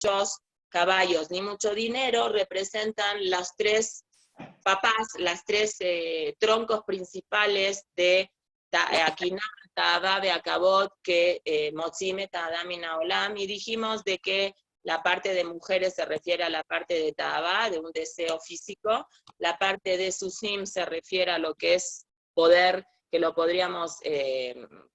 muchos caballos ni mucho dinero, representan las tres papás, las tres troncos principales de Akiná, Ta'adá, Be'akabot, que Motzime, Ta'adam y Naolam, y dijimos de que la parte de mujeres se refiere a la parte de Ta'abá, de un deseo físico, la parte de Susim se refiere a lo que es poder, que lo podríamos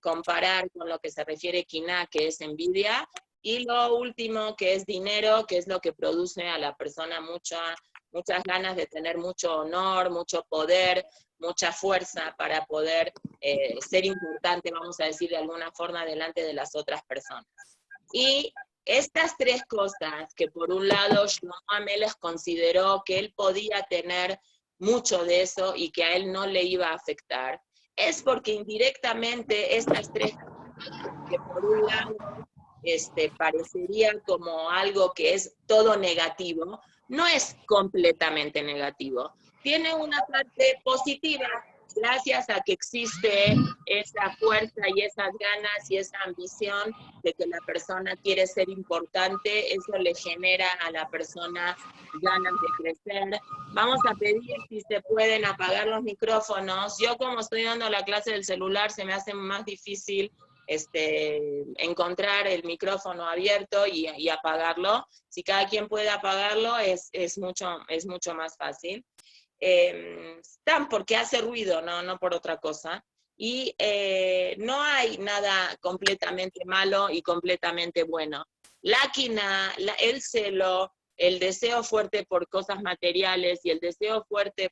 comparar con lo que se refiere Kiná, que es envidia, y lo último que es dinero, que es lo que produce a la persona muchas ganas de tener mucho honor, mucho poder, mucha fuerza para poder ser importante, vamos a decir de alguna forma, delante de las otras personas. Y estas tres cosas que por un lado Shlomo Amelech consideró que él podía tener mucho de eso y que a él no le iba a afectar, es porque indirectamente estas tres cosas que por un lado parecería como algo que es todo negativo, no es completamente negativo. Tiene una parte positiva, gracias a que existe esa fuerza y esas ganas y esa ambición de que la persona quiere ser importante, eso le genera a la persona ganas de crecer. Vamos a pedir si se pueden apagar los micrófonos. Yo como estoy dando la clase del celular, se me hace más difícil encontrar el micrófono abierto y apagarlo. Si cada quien puede apagarlo, es mucho más fácil. Porque hace ruido, no por otra cosa. Y no hay nada completamente malo y completamente bueno. La quina, el celo, el deseo fuerte por cosas materiales y el deseo fuerte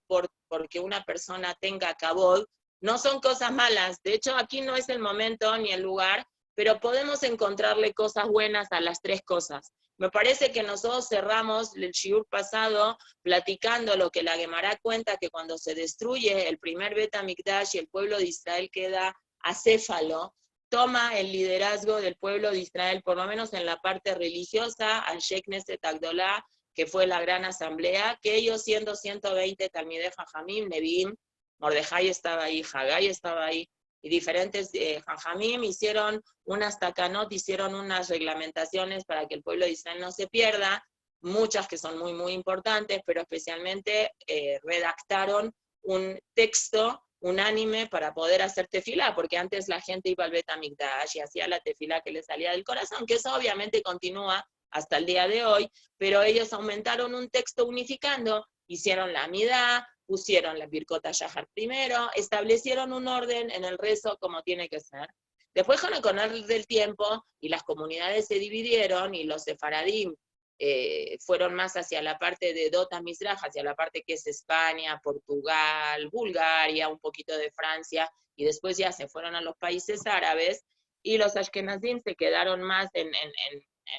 porque una persona tenga kabod, no son cosas malas. De hecho, aquí no es el momento ni el lugar, pero podemos encontrarle cosas buenas a las tres cosas. Me parece que nosotros cerramos el shiur pasado platicando lo que la Gemara cuenta, que cuando se destruye el primer Bet HaMikdash y el pueblo de Israel queda acéfalo, toma el liderazgo del pueblo de Israel, por lo menos en la parte religiosa, al Sheikh Knesset Agdolá, que fue la gran asamblea, que ellos siendo 120 Talmidei Jajamim, Nevi'im, Mordejai estaba ahí, Haggai estaba ahí, y diferentes Jajamim hicieron unas takanot, hicieron unas reglamentaciones para que el pueblo de Israel no se pierda, muchas que son muy, muy importantes, pero especialmente redactaron un texto unánime para poder hacer tefilá, porque antes la gente iba al Bet HaMikdash y hacía la tefilá que le salía del corazón, que eso obviamente continúa hasta el día de hoy, pero ellos aumentaron un texto unificando, hicieron la amidá, pusieron la Birkot HaShahar primero, establecieron un orden en el rezo como tiene que ser. Después con el del tiempo, y las comunidades se dividieron, y los sefaradim fueron más hacia la parte de Dota Mizraj, hacia la parte que es España, Portugal, Bulgaria, un poquito de Francia, y después ya se fueron a los países árabes, y los ashkenazim se quedaron más en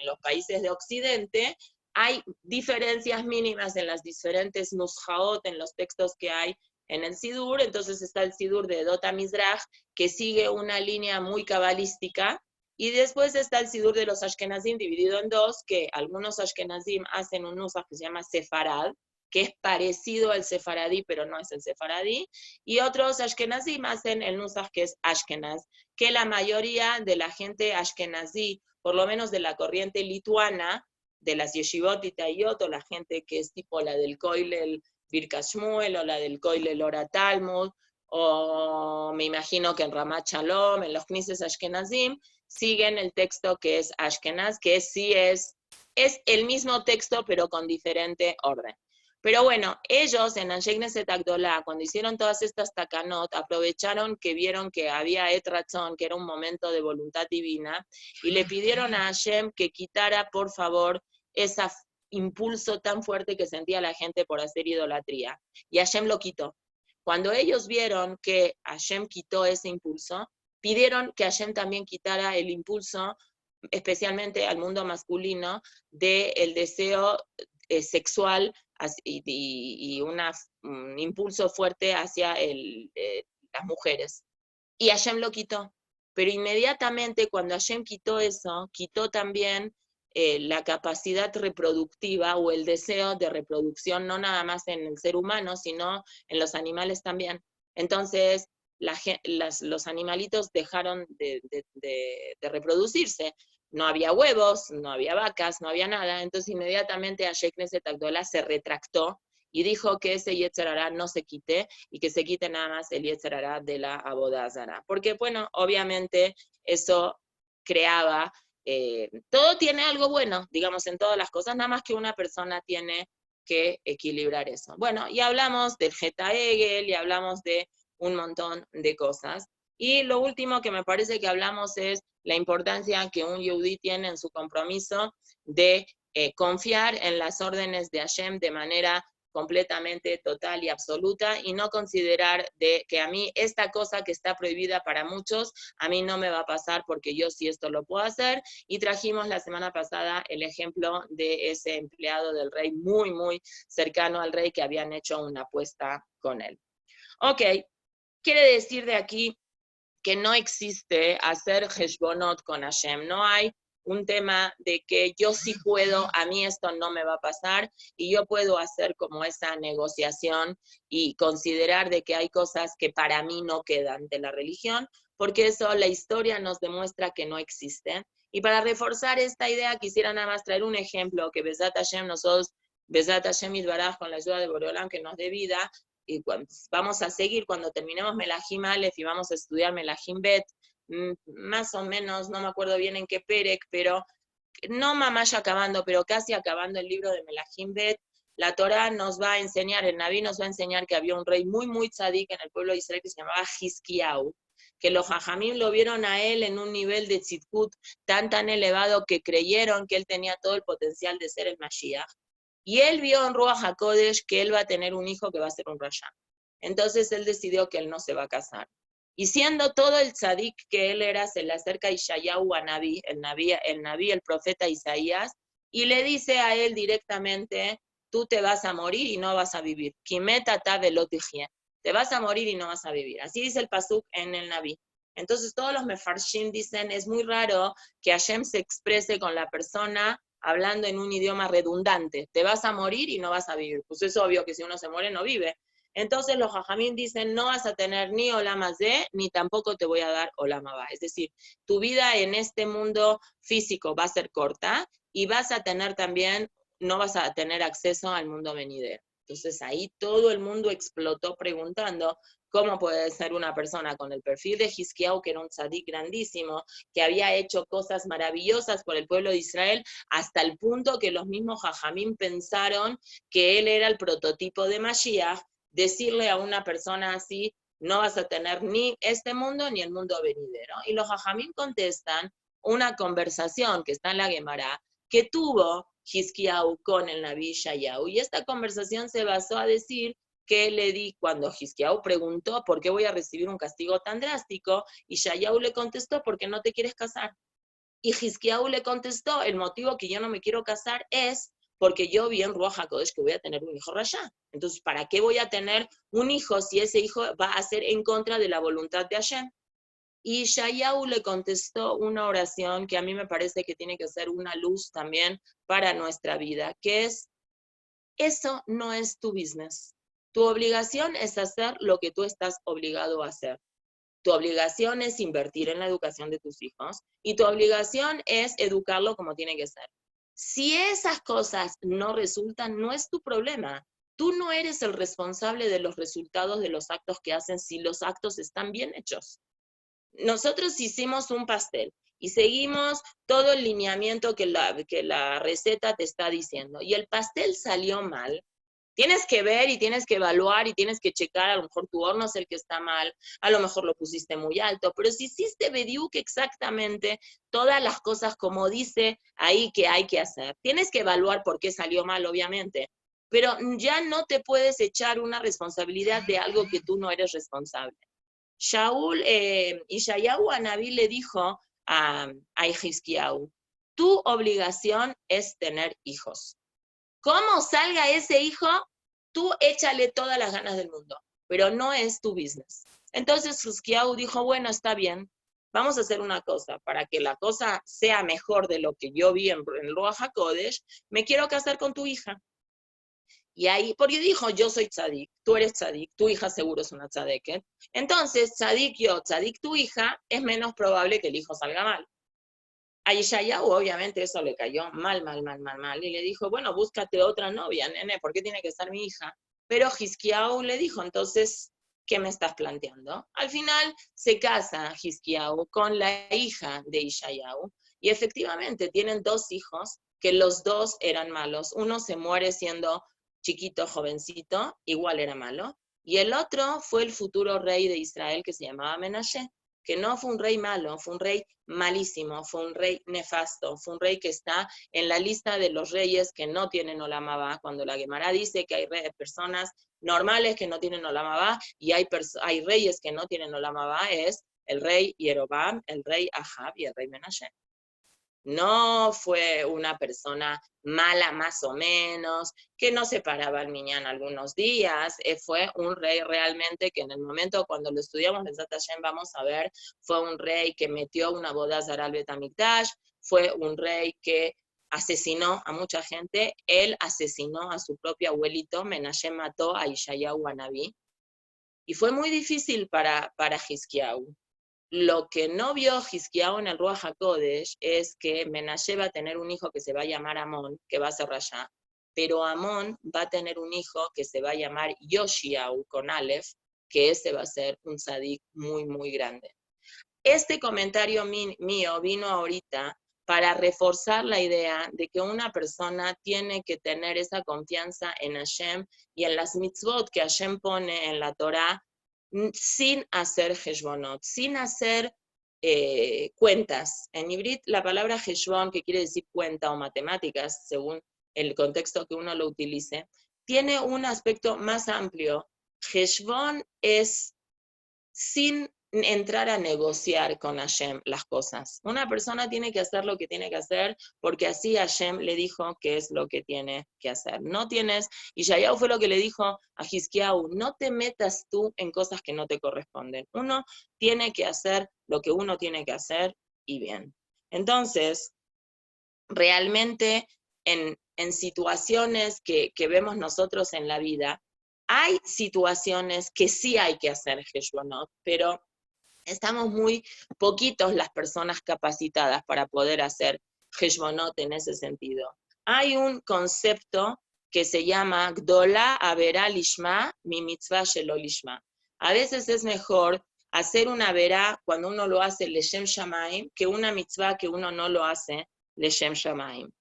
los países de Occidente. Hay diferencias mínimas en las diferentes nusjaot, en los textos que hay en el Sidur. Entonces está el Sidur de Dota Mizraj, que sigue una línea muy cabalística, y después está el Sidur de los Ashkenazim dividido en dos, que algunos Ashkenazim hacen un nusaj que se llama Sefarad, que es parecido al Sefaradí, pero no es el Sefaradí, y otros Ashkenazim hacen el nusaj que es Ashkenaz, que la mayoría de la gente Ashkenazí, por lo menos de la corriente lituana, de las yeshivot y tayot, o la gente que es tipo la del Koilel Birkas Shmuel, o la del Koilel Ora Talmud, o me imagino que en Ramat Shalom, en los Knesses Ashkenazim, siguen el texto que es Ashkenaz, que sí es el mismo texto, pero con diferente orden. Pero bueno, ellos en Anshe Knesset Agdolá, cuando hicieron todas estas takanot, aprovecharon que vieron que había Et Ratzon, que era un momento de voluntad divina, y le pidieron a Hashem que quitara, por favor, ese impulso tan fuerte que sentía la gente por hacer idolatría. Y Hashem lo quitó. Cuando ellos vieron que Hashem quitó ese impulso, pidieron que Hashem también quitara el impulso, especialmente al mundo masculino, del deseo sexual y un impulso fuerte hacia las mujeres. Y Hashem lo quitó. Pero inmediatamente cuando Hashem quitó eso, quitó también la capacidad reproductiva o el deseo de reproducción, no nada más en el ser humano, sino en los animales también. Entonces, los animalitos dejaron de reproducirse. no había huevos, no había vacas, no había nada. Entonces inmediatamente Ashek Knesset Agdola se retractó y dijo que ese Yetzer Hará no se quite y que se quite nada más el Yetzer Hará de la Avodah Zará. Porque, bueno, obviamente eso creaba, todo tiene algo bueno, digamos, en todas las cosas, nada más que una persona tiene que equilibrar eso. Bueno, y hablamos del Geta Egel y hablamos de un montón de cosas. Y lo último que me parece que hablamos es la importancia que un yehudí tiene en su compromiso de confiar en las órdenes de Hashem de manera completamente total y absoluta y no considerar de que a mí esta cosa que está prohibida para muchos, a mí no me va a pasar porque yo sí esto lo puedo hacer. Y trajimos la semana pasada el ejemplo de ese empleado del rey muy, muy cercano al rey que habían hecho una apuesta con él. Ok, quiere decir de aquí que no existe hacer heshbonot con Hashem, no hay un tema de que yo sí puedo, a mí esto no me va a pasar, y yo puedo hacer como esa negociación y considerar de que hay cosas que para mí no quedan de la religión, porque eso la historia nos demuestra que no existen. Y para reforzar esta idea quisiera nada más traer un ejemplo que Besat Hashem nosotros, Besat Hashem Yitbaraj, con la ayuda de Boreolam que nos dé vida, y vamos a seguir cuando terminemos Melahim Aleph y vamos a estudiar Melahim Bet, más o menos, no me acuerdo bien en qué perek, pero no mamaya acabando, pero casi acabando el libro de Melahim Bet, la Torá nos va a enseñar, el Naví nos va a enseñar que había un rey muy, muy tzadik en el pueblo de Israel que se llamaba Hizkiyahu, que los jajamim lo vieron a él en un nivel de tzitkut tan elevado que creyeron que él tenía todo el potencial de ser el Mashiach. Y él vio en Ruach HaKodesh que él va a tener un hijo que va a ser un Rasha. Entonces él decidió que él no se va a casar. Y siendo todo el tzadik que él era, se le acerca Ishayahu a Naví, el profeta Isaías, y le dice a él directamente, tú te vas a morir y no vas a vivir. Kimeta tavelotijie. Te vas a morir y no vas a vivir. Así dice el pasuk en el Naví. Entonces todos los mefarshim dicen, es muy raro que Hashem se exprese con la persona hablando en un idioma redundante. Te vas a morir y no vas a vivir. Pues es obvio que si uno se muere no vive. Entonces los jajamín dicen, no vas a tener ni Olam Hazé, ni tampoco te voy a dar Olam Haba. Es decir, tu vida en este mundo físico va a ser corta y vas a tener también, no vas a tener acceso al mundo venidero. Entonces ahí todo el mundo explotó preguntando cómo puede ser una persona con el perfil de Hizkiyahu, que era un tzadik grandísimo, que había hecho cosas maravillosas por el pueblo de Israel, hasta el punto que los mismos jajamín pensaron que él era el prototipo de Mashiach. Decirle a una persona así, no vas a tener ni este mundo ni el mundo venidero. Y los jajamín contestan una conversación que está en la Gemara, que tuvo Hizkiyahu con el Naví Yeshayahu. Y esta conversación se basó a decir que cuando Hizkiyahu preguntó por qué voy a recibir un castigo tan drástico, y Yeshayahu le contestó, porque no te quieres casar. Y Hizkiyahu le contestó, el motivo que yo no me quiero casar es porque yo vi en Ruach HaKodesh que voy a tener un hijo Rasha. Entonces, ¿para qué voy a tener un hijo si ese hijo va a ser en contra de la voluntad de Hashem? Y Yeshayahu le contestó una oración que a mí me parece que tiene que ser una luz también para nuestra vida, que es, eso no es tu business. Tu obligación es hacer lo que tú estás obligado a hacer. Tu obligación es invertir en la educación de tus hijos y tu obligación es educarlo como tiene que ser. Si esas cosas no resultan, no es tu problema. Tú no eres el responsable de los resultados de los actos que hacen si los actos están bien hechos. Nosotros hicimos un pastel y seguimos todo el lineamiento que la receta te está diciendo y el pastel salió mal. Tienes que ver y tienes que evaluar y tienes que checar, a lo mejor tu horno es el que está mal, a lo mejor lo pusiste muy alto, pero si hiciste bediuk exactamente todas las cosas como dice ahí que hay que hacer, tienes que evaluar por qué salió mal, obviamente, pero ya no te puedes echar una responsabilidad de algo que tú no eres responsable. Yeshayahu a Naví le dijo a Hizkiyahu, tu obligación es tener hijos. ¿Cómo salga ese hijo? Tú échale todas las ganas del mundo, pero no es tu business. Entonces Hizkiyahu dijo, bueno, está bien, vamos a hacer una cosa, para que la cosa sea mejor de lo que yo vi en Ruach HaKodesh, me quiero casar con tu hija. Y ahí, porque dijo, yo soy tzadik, tú eres tzadik, tu hija seguro es una tzadeket. Entonces, tzadik yo, tzadik tu hija, es menos probable que el hijo salga mal. A Yeshayahu obviamente eso le cayó mal, mal, mal, mal, mal, y le dijo, bueno, búscate otra novia, nene, ¿por qué tiene que ser mi hija? Pero Hizkiyahu le dijo, entonces, ¿qué me estás planteando? Al final se casa Hizkiyahu con la hija de Yeshayahu, y efectivamente tienen 2 hijos, que los 2 eran malos. Uno se muere siendo chiquito, jovencito, igual era malo, y el otro fue el futuro rey de Israel que se llamaba Menashe, que no fue un rey malo, fue un rey malísimo, fue un rey nefasto, fue un rey que está en la lista de los reyes que no tienen Olam Haba, cuando la Gemara dice que hay personas normales que no tienen Olam Haba y hay reyes que no tienen Olam Haba, es el rey Jeroboam, el rey Ahab y el rey Menashe. No fue una persona mala más o menos, que no se paraba al minyan algunos días, fue un rey realmente que en el momento cuando lo estudiamos en Zat Hashem vamos a ver, fue un rey que metió una boda Zara al Bet HaMikdash, fue un rey que asesinó a mucha gente, él asesinó a su propio abuelito, Menashe mató a Yeshayahu Anabí, y fue muy difícil para Hizkiyahu. Lo que no vio Hizkiyahu en el Ruach HaKodesh es que Menashe va a tener un hijo que se va a llamar Amón, que va a ser Rasha, pero Amón va a tener un hijo que se va a llamar Yoshiyahu, con Aleph, que ese va a ser un tzadik muy, muy grande. Este comentario mío vino ahorita para reforzar la idea de que una persona tiene que tener esa confianza en Hashem y en las mitzvot que Hashem pone en la Torah, sin hacer heshbonot, sin hacer cuentas. En Ivrit la palabra heshbon, que quiere decir cuenta o matemáticas, según el contexto que uno lo utilice, tiene un aspecto más amplio. Heshbon es sin entrar a negociar con Hashem las cosas. Una persona tiene que hacer lo que tiene que hacer porque así Hashem le dijo que es lo que tiene que hacer. No tienes, y Yeshayahu fue lo que le dijo a Hizkiyahu, no te metas tú en cosas que no te corresponden. Uno tiene que hacer lo que uno tiene que hacer y bien. Entonces, realmente en situaciones que vemos nosotros en la vida, hay situaciones que sí hay que hacer heshbonot, pero estamos muy poquitos las personas capacitadas para poder hacer heshbonot en ese sentido. Hay un concepto que se llama Gdola Averá Lishma, mi mitzvah shelo lishma. A veces es mejor hacer una verá cuando uno lo hace leshem shamaim que una mitzvah que uno no lo hace leshem shamaim.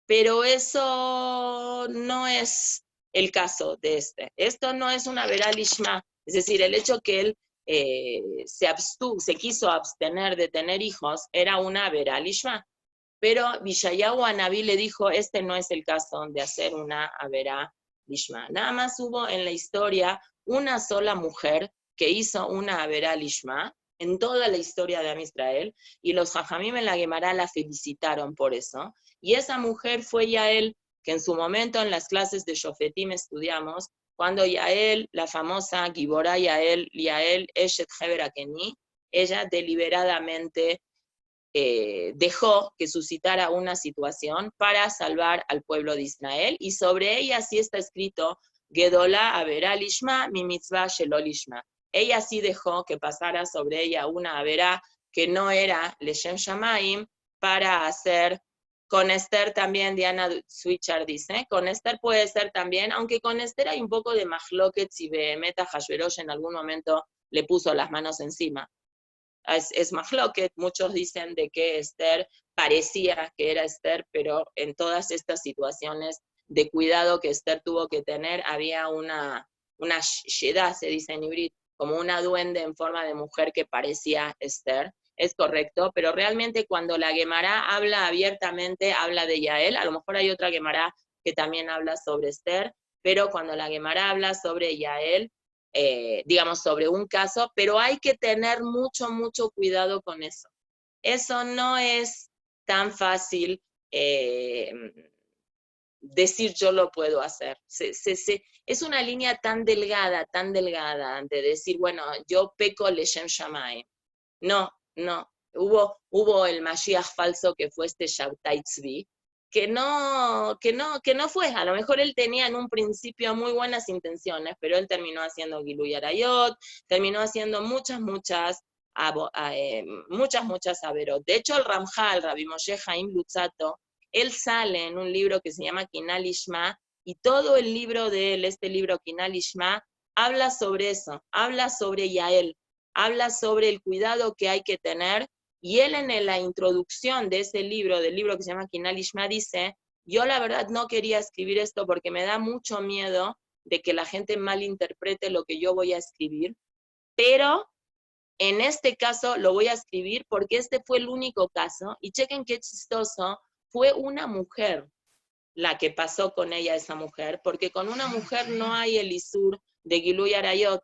Pero eso no es el caso de este. Esto no es una verá lishma, es decir, el hecho que él se quiso abstener de tener hijos era una verá lishma. Pero Yeshayahu Anabí le dijo, este no es el caso de hacer una verá lishma. Nada más hubo en la historia una sola mujer que hizo una verá lishma en toda la historia de Am Israel, y los Jajamim en la Gemara la felicitaron por eso. Y esa mujer fue Yael, que en su momento en las clases de Shofetim estudiamos, cuando Yael, la famosa Giborá Yael Eshet Heber Akeni, ella deliberadamente dejó que suscitara una situación para salvar al pueblo de Israel, y sobre ella sí está escrito, Gedolá Averá Lishma, mi mitzvah shelo lishma. Ella sí dejó que pasara sobre ella una averá que no era leshem shamaim para hacer. Con Esther también, Diana Switcher dice, con Esther puede ser también, aunque con Esther hay un poco de mahloket si Behemeta Hashverosh en algún momento le puso las manos encima. Es mahloket, muchos dicen de que Esther parecía que era Esther, pero en todas estas situaciones de cuidado que Esther tuvo que tener, había una shedá, se dice en Ivrit, como una duende en forma de mujer que parecía Esther. Es correcto, pero realmente cuando la Gemara habla abiertamente, habla de Yael, a lo mejor hay otra Gemara que también habla sobre Esther, pero cuando la Gemara habla sobre Yael, digamos, sobre un caso, pero hay que tener mucho, mucho cuidado con eso. Eso no es tan fácil decir yo lo puedo hacer. Es una línea tan delgada de decir, bueno, yo peco leshem shamaim. No. Hubo el Mashiach falso que fue este Shabtai Tzvi, que no fue. A lo mejor él tenía en un principio muy buenas intenciones, pero él terminó haciendo Giluy Arayot, terminó haciendo muchas muchas averot. De hecho, el Ramjal, Rabbi Moshe Chaim Luzzatto, él sale en un libro que se llama Kinal Ishma, y todo el libro de él, este libro Kinal Ishma, habla sobre eso, habla sobre Yael, habla sobre el cuidado que hay que tener, y él en la introducción de ese libro, del libro que se llama Kinal Ishma, dice, yo la verdad no quería escribir esto porque me da mucho miedo de que la gente malinterprete lo que yo voy a escribir, pero en este caso lo voy a escribir porque este fue el único caso, y chequen qué chistoso, fue una mujer la que pasó con ella, esa mujer, porque con una mujer no hay el isur de Gilui Arayot,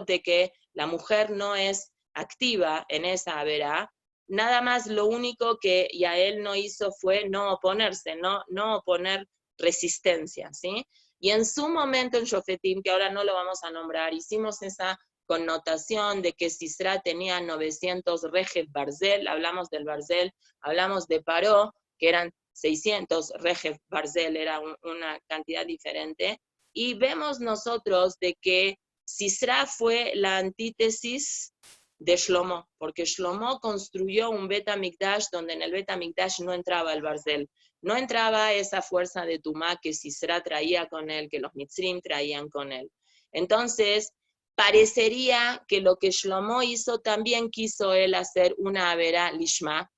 de que la mujer no es activa en esa verá, nada más lo único que Yael no hizo fue no oponerse, no oponer resistencia, ¿sí? Y en su momento en Shofetim, que ahora no lo vamos a nombrar, hicimos esa connotación de que Sisra tenía 900 rejes Barzel, hablamos del Barzel, hablamos de Paró, que eran 600 rejes Barzel, era una cantidad diferente, y vemos nosotros de que Sisra fue la antítesis de Shlomo, porque Shlomo construyó un Bet HaMikdash donde en el Bet HaMikdash no entraba el Barzel, no entraba esa fuerza de Tumá que Sisra traía con él, que los Mitzrim traían con él. Entonces, parecería que lo que Shlomo hizo también quiso él hacer una Avera Lishma,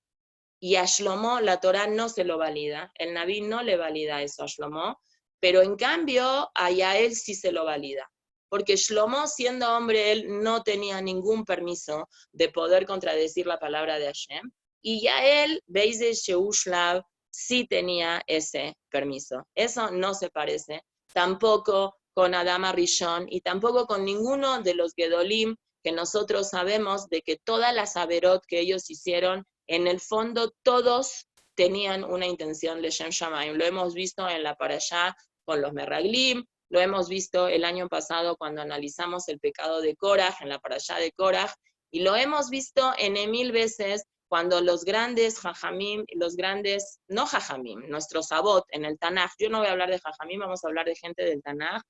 y a Shlomo la Torá no se lo valida, el Naví no le valida eso a Shlomo, pero en cambio a Yael sí se lo valida, porque Shlomo, siendo hombre, él no tenía ningún permiso de poder contradecir la palabra de Hashem, y Yael, veis de Sheushlav, sí tenía ese permiso. Eso no se parece, tampoco con Adama Rishon, y tampoco con ninguno de los Gedolim, que nosotros sabemos de que todas las averot que ellos hicieron, en el fondo todos tenían una intención Leshem Shamayim. Lo hemos visto en la Parashá con los Meraglim, lo hemos visto el año pasado cuando analizamos el pecado de Korach, en la Parashá de Korach, y lo hemos visto en 1000 veces cuando los grandes Jajamim, los grandes, no Jajamim, nuestros Sabot en el Tanaj, yo no voy a hablar de Jajamim, vamos a hablar de gente del Tanaj,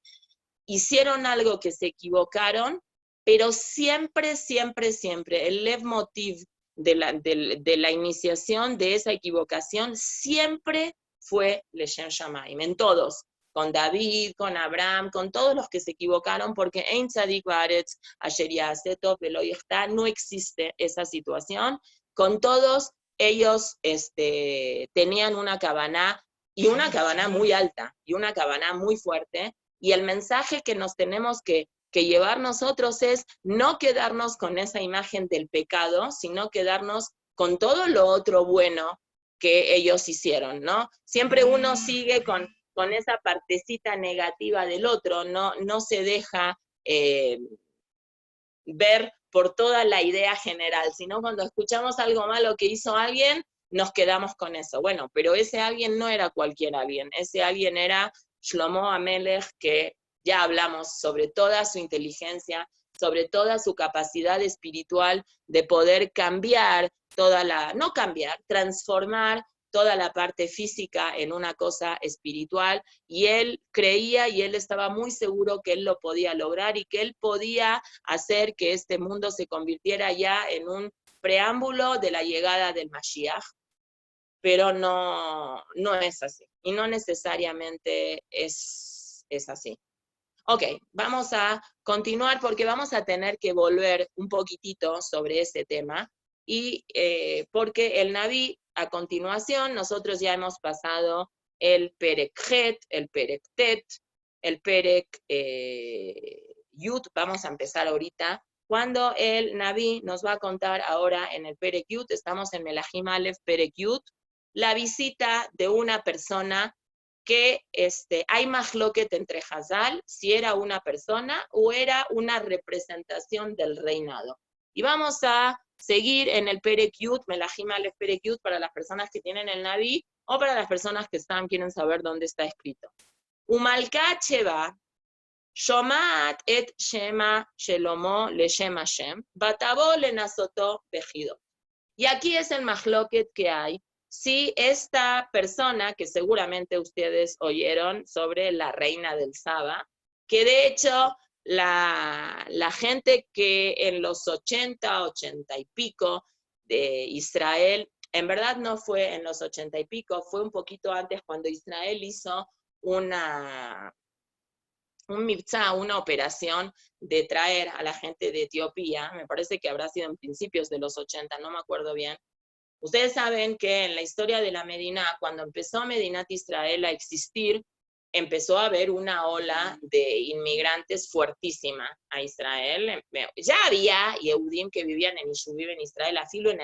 hicieron algo que se equivocaron, pero siempre, el leitmotiv de la iniciación de esa equivocación siempre fue Leshem Shamayim, en todos, con David, con Abraham, con todos los que se equivocaron, porque Ein Tzadik Baaretz Asher Ya'aseh Tov Velo Yechta, no existe esa situación, con todos ellos tenían una kavaná, y una kavaná muy alta, y una kavaná muy fuerte, y el mensaje que nos tenemos que llevar nosotros es no quedarnos con esa imagen del pecado, sino quedarnos con todo lo otro bueno que ellos hicieron, ¿no? Siempre uno sigue con esa partecita negativa del otro, no se deja ver por toda la idea general, sino cuando escuchamos algo malo que hizo alguien, nos quedamos con eso. Bueno, pero ese alguien no era cualquier alguien, ese alguien era Shlomo Amelech, que ya hablamos sobre toda su inteligencia, sobre toda su capacidad espiritual de poder cambiar transformar toda la parte física en una cosa espiritual, y él creía y él estaba muy seguro que él lo podía lograr y que él podía hacer que este mundo se convirtiera ya en un preámbulo de la llegada del Mashiach, pero no es así, y no necesariamente es así. Ok, vamos a continuar porque vamos a tener que volver un poquitito sobre ese tema, y porque el Naví, a continuación, nosotros ya hemos pasado el Perek Het, el Perek Tet, el Perek Yut, vamos a empezar ahorita, cuando el Naví nos va a contar ahora en el Perek Yut, estamos en Melahim Aleph Perek Yut, la visita de una persona que hay mahloket entre Hazal, si era una persona o era una representación del reinado. Y vamos a seguir en el Perek Yut, Melahim Aleph Perek Yut, para las personas que tienen el Naví, o para las personas que quieren saber dónde está escrito. Umalkat Sheba, Shomat et Shema Shelomo Leshem Hashem, Batabo Lenasoto Bejido. Y aquí es el mahloket que hay. Si esta persona, que seguramente ustedes oyeron sobre la reina del Saba, que de hecho la gente que en los 80 y pico de Israel, en verdad no fue en los 80 y pico, fue un poquito antes cuando Israel hizo un mitzvah, una operación de traer a la gente de Etiopía, me parece que habrá sido en principios de los 80, no me acuerdo bien. Ustedes saben que en la historia de la Medina, cuando empezó Medinat Israel a existir, empezó a haber una ola de inmigrantes fuertísima a Israel. Ya había Yehudim que vivían en Yishuv en Israel, afilo en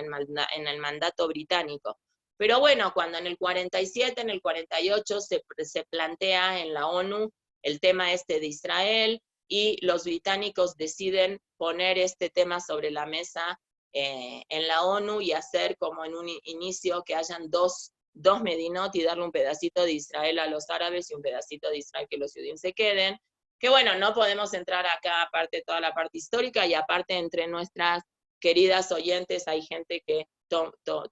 el mandato británico. Pero bueno, cuando en el 47, en el 48 se plantea en la ONU el tema este de Israel y los británicos deciden poner este tema sobre la mesa en la ONU y hacer como en un inicio que hayan dos Medinot y darle un pedacito de Israel a los árabes y un pedacito de Israel que los judíos se queden. Que bueno, no podemos entrar acá aparte toda la parte histórica y aparte entre nuestras queridas oyentes hay gente que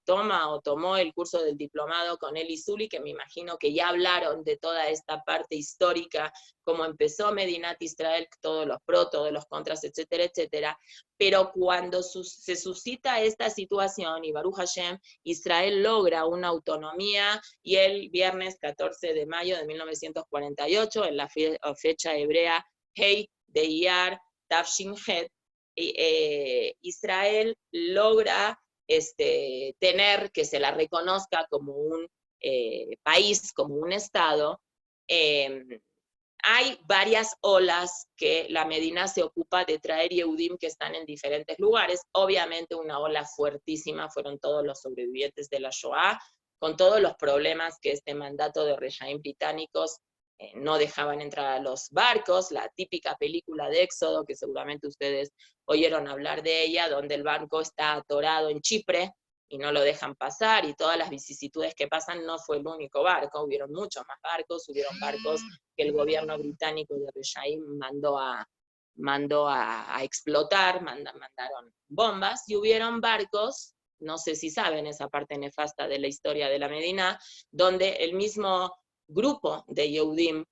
toma o tomó el curso del diplomado con Eli Zuli, que me imagino que ya hablaron de toda esta parte histórica, cómo empezó Medinat Israel, todos los pros, todos los contras, etcétera, etcétera. Pero cuando se suscita esta situación, y Baruch Hashem, Israel logra una autonomía, y el viernes 14 de mayo de 1948, en la fecha hebrea Hei de Iyar Tafshin Het, Israel logra tener que se la reconozca como un país, como un estado. Hay varias olas que la Medina se ocupa de traer Yehudim que están en diferentes lugares. Obviamente una ola fuertísima fueron todos los sobrevivientes de la Shoah, con todos los problemas que este mandato de Rejaim británicos no dejaban entrar a los barcos, la típica película de Éxodo, que seguramente ustedes oyeron hablar de ella, donde el barco está atorado en Chipre y no lo dejan pasar, y todas las vicisitudes que pasan. No fue el único barco, hubieron muchos más barcos, hubieron barcos que el gobierno británico de Rejaim mandó a explotar, mandaron bombas, y hubieron barcos, no sé si saben esa parte nefasta de la historia de la Medina, donde el mismo grupo de Yehudim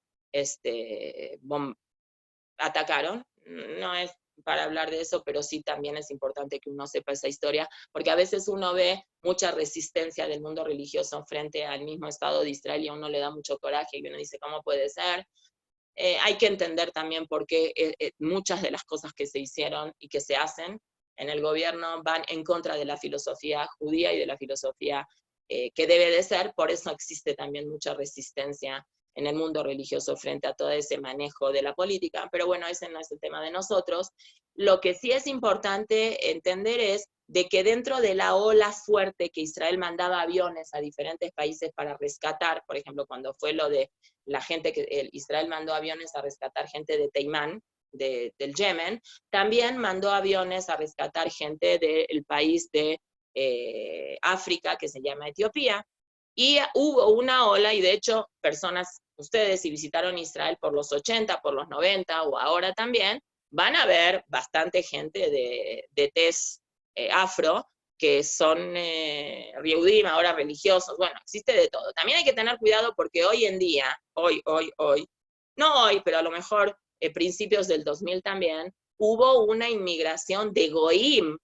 atacaron. No es para hablar de eso, pero sí también es importante que uno sepa esa historia, porque a veces uno ve mucha resistencia del mundo religioso frente al mismo Estado de Israel y a uno le da mucho coraje y uno dice, ¿cómo puede ser? Hay que entender también por qué muchas de las cosas que se hicieron y que se hacen en el gobierno van en contra de la filosofía judía y de la filosofía que debe de ser. Por eso existe también mucha resistencia en el mundo religioso frente a todo ese manejo de la política. Pero bueno, ese no es el tema de nosotros. Lo que sí es importante entender es de que dentro de la ola fuerte que Israel mandaba aviones a diferentes países para rescatar, por ejemplo, cuando fue lo de la gente que Israel mandó aviones a rescatar gente de Teimán, del Yemen, también mandó aviones a rescatar gente del país de África que se llama Etiopía. Y hubo una ola, y de hecho personas, ustedes si visitaron Israel por los 80, por los 90 o ahora también, van a ver bastante gente de tez afro, que son Yehudim, ahora religiosos. Bueno, existe de todo. También hay que tener cuidado porque hoy en día, no hoy, pero a lo mejor principios del 2000 también, hubo una inmigración de goim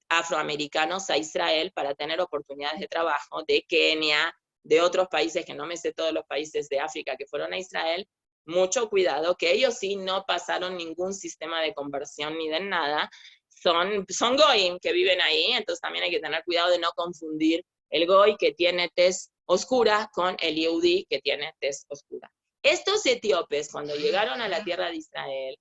afroamericanos a Israel para tener oportunidades de trabajo, de Kenia, de otros países, que no me sé todos los países de África que fueron a Israel. Mucho cuidado, que ellos sí no pasaron ningún sistema de conversión ni de nada, son goyim que viven ahí, entonces también hay que tener cuidado de no confundir el goy que tiene tez oscura con el yehudí que tiene tez oscura. Estos etíopes, cuando llegaron a la tierra de Israel,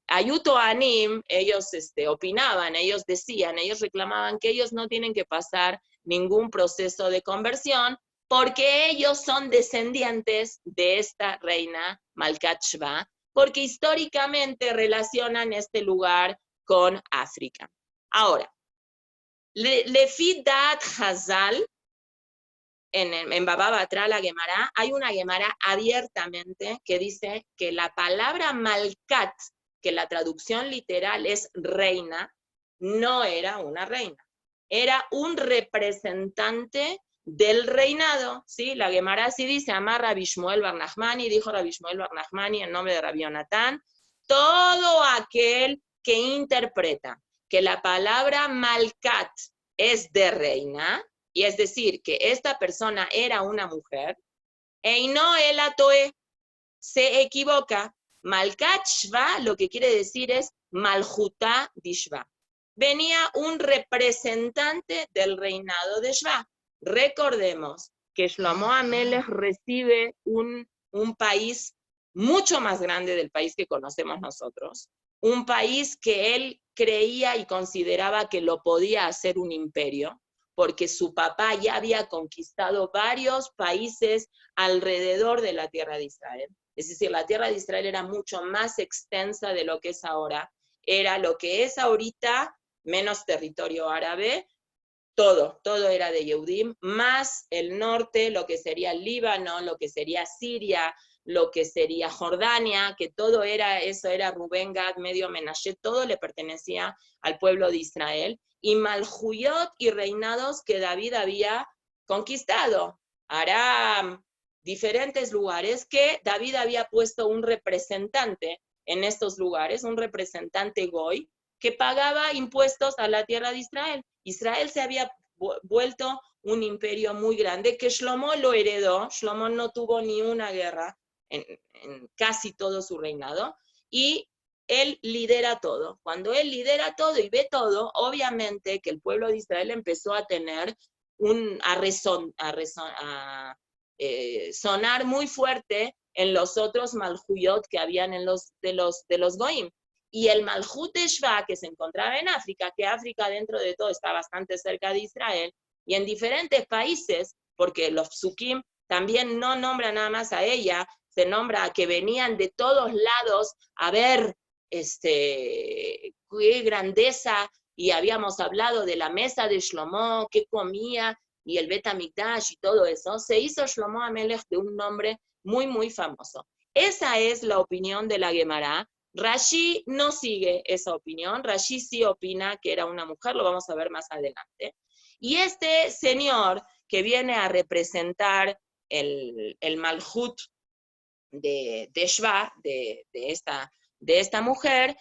Ayuto Anim, ellos opinaban, ellos decían, ellos reclamaban que ellos no tienen que pasar ningún proceso de conversión porque ellos son descendientes de esta reina Malkat Shva, porque históricamente relacionan este lugar con África. Ahora, Lefi Dat Hazal, en Baba Batra, la Gemara, hay una Gemara abiertamente que dice que la palabra Malkat, que la traducción literal es reina, no era una reina, era un representante del reinado, ¿sí? La Gemara sí dice, Amar Rabbi Shmuel bar Nachmani, dijo Rabbi Shmuel bar Nachmani en nombre de Rabbi Yonatán, todo aquel que interpreta que la palabra Malkat es de reina, y es decir, que esta persona era una mujer, Eino el atoe, se equivoca. Malkat Shva lo que quiere decir es Maljuta Dishva. Venía un representante del reinado de Shva. Recordemos que Shlomo Amelech recibe un país mucho más grande del país que conocemos nosotros, un país que él creía y consideraba que lo podía hacer un imperio, porque su papá ya había conquistado varios países alrededor de la tierra de Israel. Es decir, la tierra de Israel era mucho más extensa de lo que es ahora. Era lo que es ahorita, menos territorio árabe, todo era de Yehudim, más el norte, lo que sería el Líbano, lo que sería Siria, lo que sería Jordania, que todo era, eso era Rubén, Gad, medio Menashe, todo le pertenecía al pueblo de Israel, y Malhuyot y reinados que David había conquistado, Aram, diferentes lugares que David había puesto un representante en estos lugares, un representante Goy, que pagaba impuestos a la tierra de Israel. Israel se había vuelto un imperio muy grande que Shlomo lo heredó. Shlomo no tuvo ni una guerra en casi todo su reinado, y él lidera todo. Cuando él lidera todo y ve todo, obviamente que el pueblo de Israel empezó a tener sonar muy fuerte en los otros Malhuyot que habían en de los Goim. Y el Malhut de Shva, que se encontraba en África, que África dentro de todo está bastante cerca de Israel, y en diferentes países, porque los Psukim también no nombran nada más a ella, se nombra a que venían de todos lados a ver qué grandeza, y habíamos hablado de la mesa de Shlomo, qué comía, y el Bet HaMikdash y todo eso. Se hizo Shlomo Amelech de un nombre muy, muy famoso. Esa es la opinión de la Gemara. Rashi no sigue esa opinión. Rashi sí opina que era una mujer, lo vamos a ver más adelante. Y este señor que viene a representar el Malhut de Shva, de esta mujer,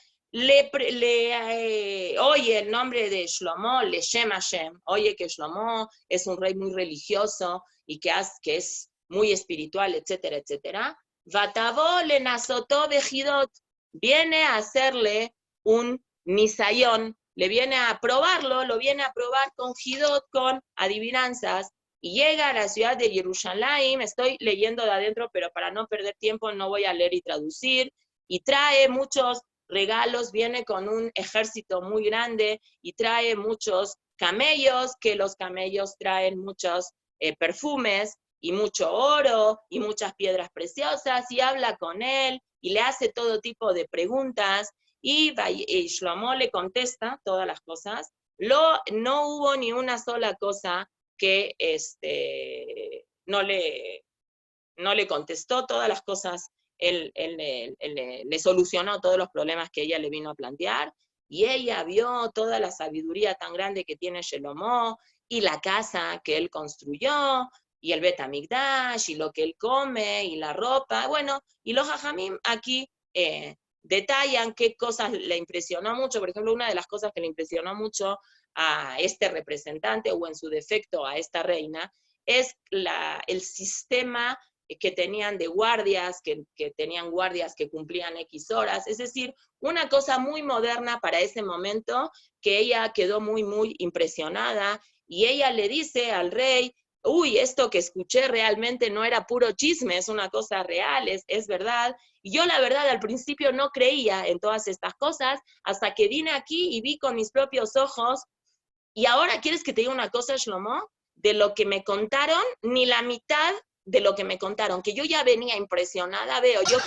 oye el nombre de Shlomo, le Shem Hashem, oye que Shlomo es un rey muy religioso y que es muy espiritual, etcétera, etcétera. Vatavo le nasotó bejidot, viene a hacerle un nisayón, le viene a probarlo, lo viene a probar con Gidot, con adivinanzas, y llega a la ciudad de Jerusalén. Estoy leyendo de adentro, pero para no perder tiempo no voy a leer y traducir, y trae muchos regalos, viene con un ejército muy grande, y trae muchos camellos, que los camellos traen muchos perfumes, y mucho oro, y muchas piedras preciosas, y habla con él, y le hace todo tipo de preguntas, y Shlomo le contesta todas las cosas. No hubo ni una sola cosa que no le contestó, todas las cosas, él le solucionó todos los problemas que ella le vino a plantear, y ella vio toda la sabiduría tan grande que tiene Shlomo, y la casa que él construyó, y el Bet HaMikdash, y lo que él come, y la ropa, bueno, y los Jajamim aquí detallan qué cosas le impresionó mucho. Por ejemplo, una de las cosas que le impresionó mucho a este representante, o en su defecto a esta reina, es el sistema que tenían de guardias, que tenían guardias que cumplían X horas, es decir, una cosa muy moderna para ese momento, que ella quedó muy, muy impresionada, y ella le dice al rey, uy, esto que escuché realmente no era puro chisme, es una cosa real, es verdad. Y yo la verdad al principio no creía en todas estas cosas, hasta que vine aquí y vi con mis propios ojos. Y ahora, ¿quieres que te diga una cosa, Shlomo? De lo que me contaron, ni la mitad de lo que me contaron, que yo ya venía impresionada, veo yo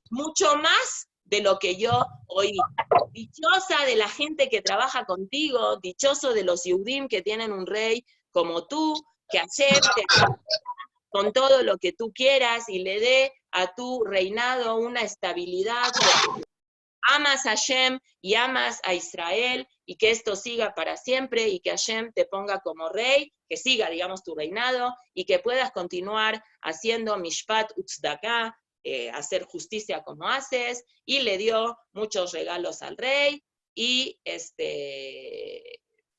mucho más de lo que yo oí. Dichosa de la gente que trabaja contigo, dichoso de los Yehudim que tienen un rey como tú, que acepte con todo lo que tú quieras y le dé a tu reinado una estabilidad. amas a Hashem y amas a Israel, y que esto siga para siempre, y que Hashem te ponga como rey, que siga, digamos, tu reinado, y que puedas continuar haciendo mishpat utzedakah, hacer justicia como haces, y le dio muchos regalos al rey, y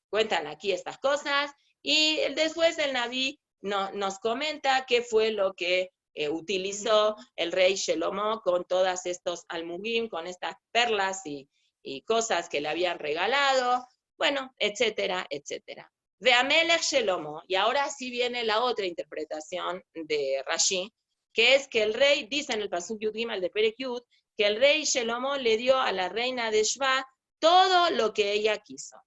cuentan aquí estas cosas, y después el Naví nos comenta qué fue lo que utilizó el rey Shelomo con todas estos almugim, con estas perlas y cosas que le habían regalado, bueno, etcétera, etcétera. Veamelech Shelomo, y ahora sí viene la otra interpretación de Rashi, que es que el rey, dice en el Pasuk Yud Gimel de Perek Yud, que el rey Shelomo le dio a la reina de Shva todo lo que ella quiso.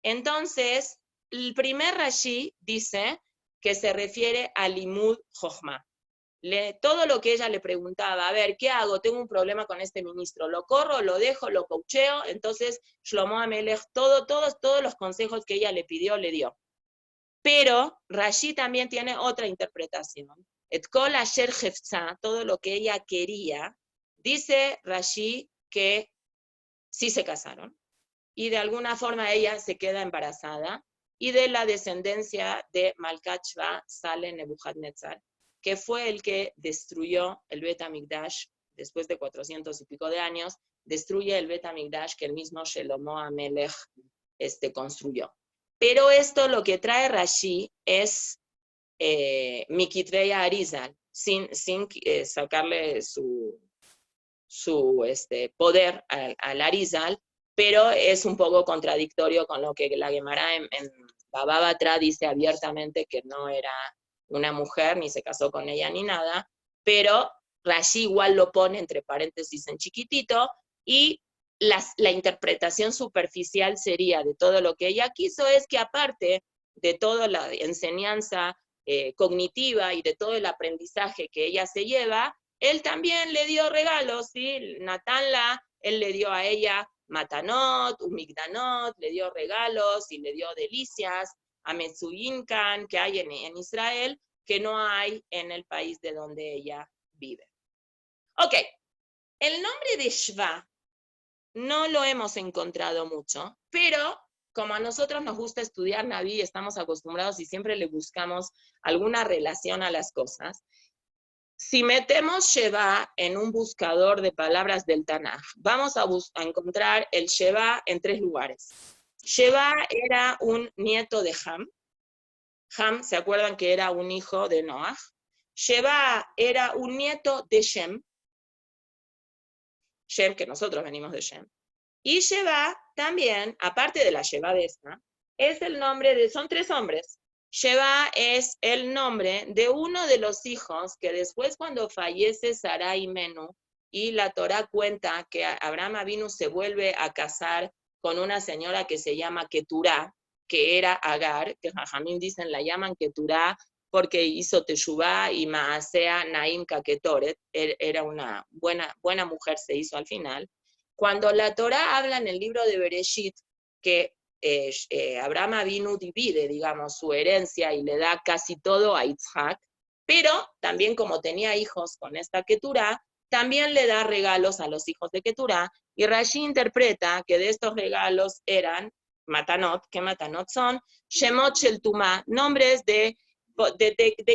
Entonces, el primer Rashi dice que se refiere a Limud Jochma. Todo lo que ella le preguntaba, a ver, ¿qué hago? Tengo un problema con este ministro, ¿lo corro, lo dejo, lo coacheo? Entonces, Shlomo Amelech, todos los consejos que ella le pidió, le dio. Pero Rashi también tiene otra interpretación. Et kol asher hefza, todo lo que ella quería, dice Rashi que sí se casaron. Y de alguna forma ella se queda embarazada, y de la descendencia de Malkat Shva sale Nebuchadnezzar, que fue el que destruyó el Bet HaMikdash después de 400 y pico de años, destruye el Bet HaMikdash que el mismo Shelomo Amelech construyó. Pero esto lo que trae Rashi es Mikitreya Arizal, sin sacarle su poder al Arizal, pero es un poco contradictorio con lo que la Gemara en Baba Batra dice abiertamente que no era una mujer, ni se casó con ella ni nada, pero Rashi igual lo pone entre paréntesis en chiquitito, y la interpretación superficial sería de todo lo que ella quiso es que aparte de toda la enseñanza cognitiva y de todo el aprendizaje que ella se lleva, él también le dio regalos, ¿sí? Natanla, él le dio a ella matanot, umigdanot, le dio regalos y le dio delicias, a Metsuyinkan, que hay en Israel, que no hay en el país de donde ella vive. Ok, el nombre de Shva no lo hemos encontrado mucho, pero como a nosotros nos gusta estudiar Naví, estamos acostumbrados y siempre le buscamos alguna relación a las cosas. Si metemos Sheva en un buscador de palabras del Tanaj, vamos a encontrar el Sheva en 3 lugares. Sheva era un nieto de Ham. Ham, ¿se acuerdan que era un hijo de Noah? Sheva era un nieto de Shem. Shem, que nosotros venimos de Shem. Y Sheva también, aparte de la Sheva de esta, es el nombre de, son 3 hombres. Sheva es el nombre de uno de los hijos que después cuando fallece Sarai Menú, y la Torá cuenta que Abraham Avinu se vuelve a casar con una señora que se llama Keturá, que era Agar, que Jajamín dicen la llaman Keturá porque hizo Teshuvá y Maasea Naim Kaketoret, era una buena mujer, se hizo al final. Cuando la Torá habla en el libro de Bereshit que Abraham Avinu divide, digamos, su herencia y le da casi todo a Yitzhak, pero también como tenía hijos con esta Keturá, también le da regalos a los hijos de Keturá, y Rashi interpreta que de estos regalos eran Matanot, ¿qué Matanot son? Shemot Shel Tumá, nombres de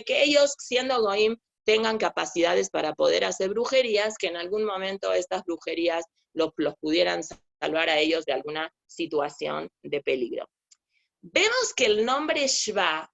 que ellos, siendo Goim, tengan capacidades para poder hacer brujerías, que en algún momento estas brujerías los pudieran salvar a ellos de alguna situación de peligro. Vemos que el nombre Shva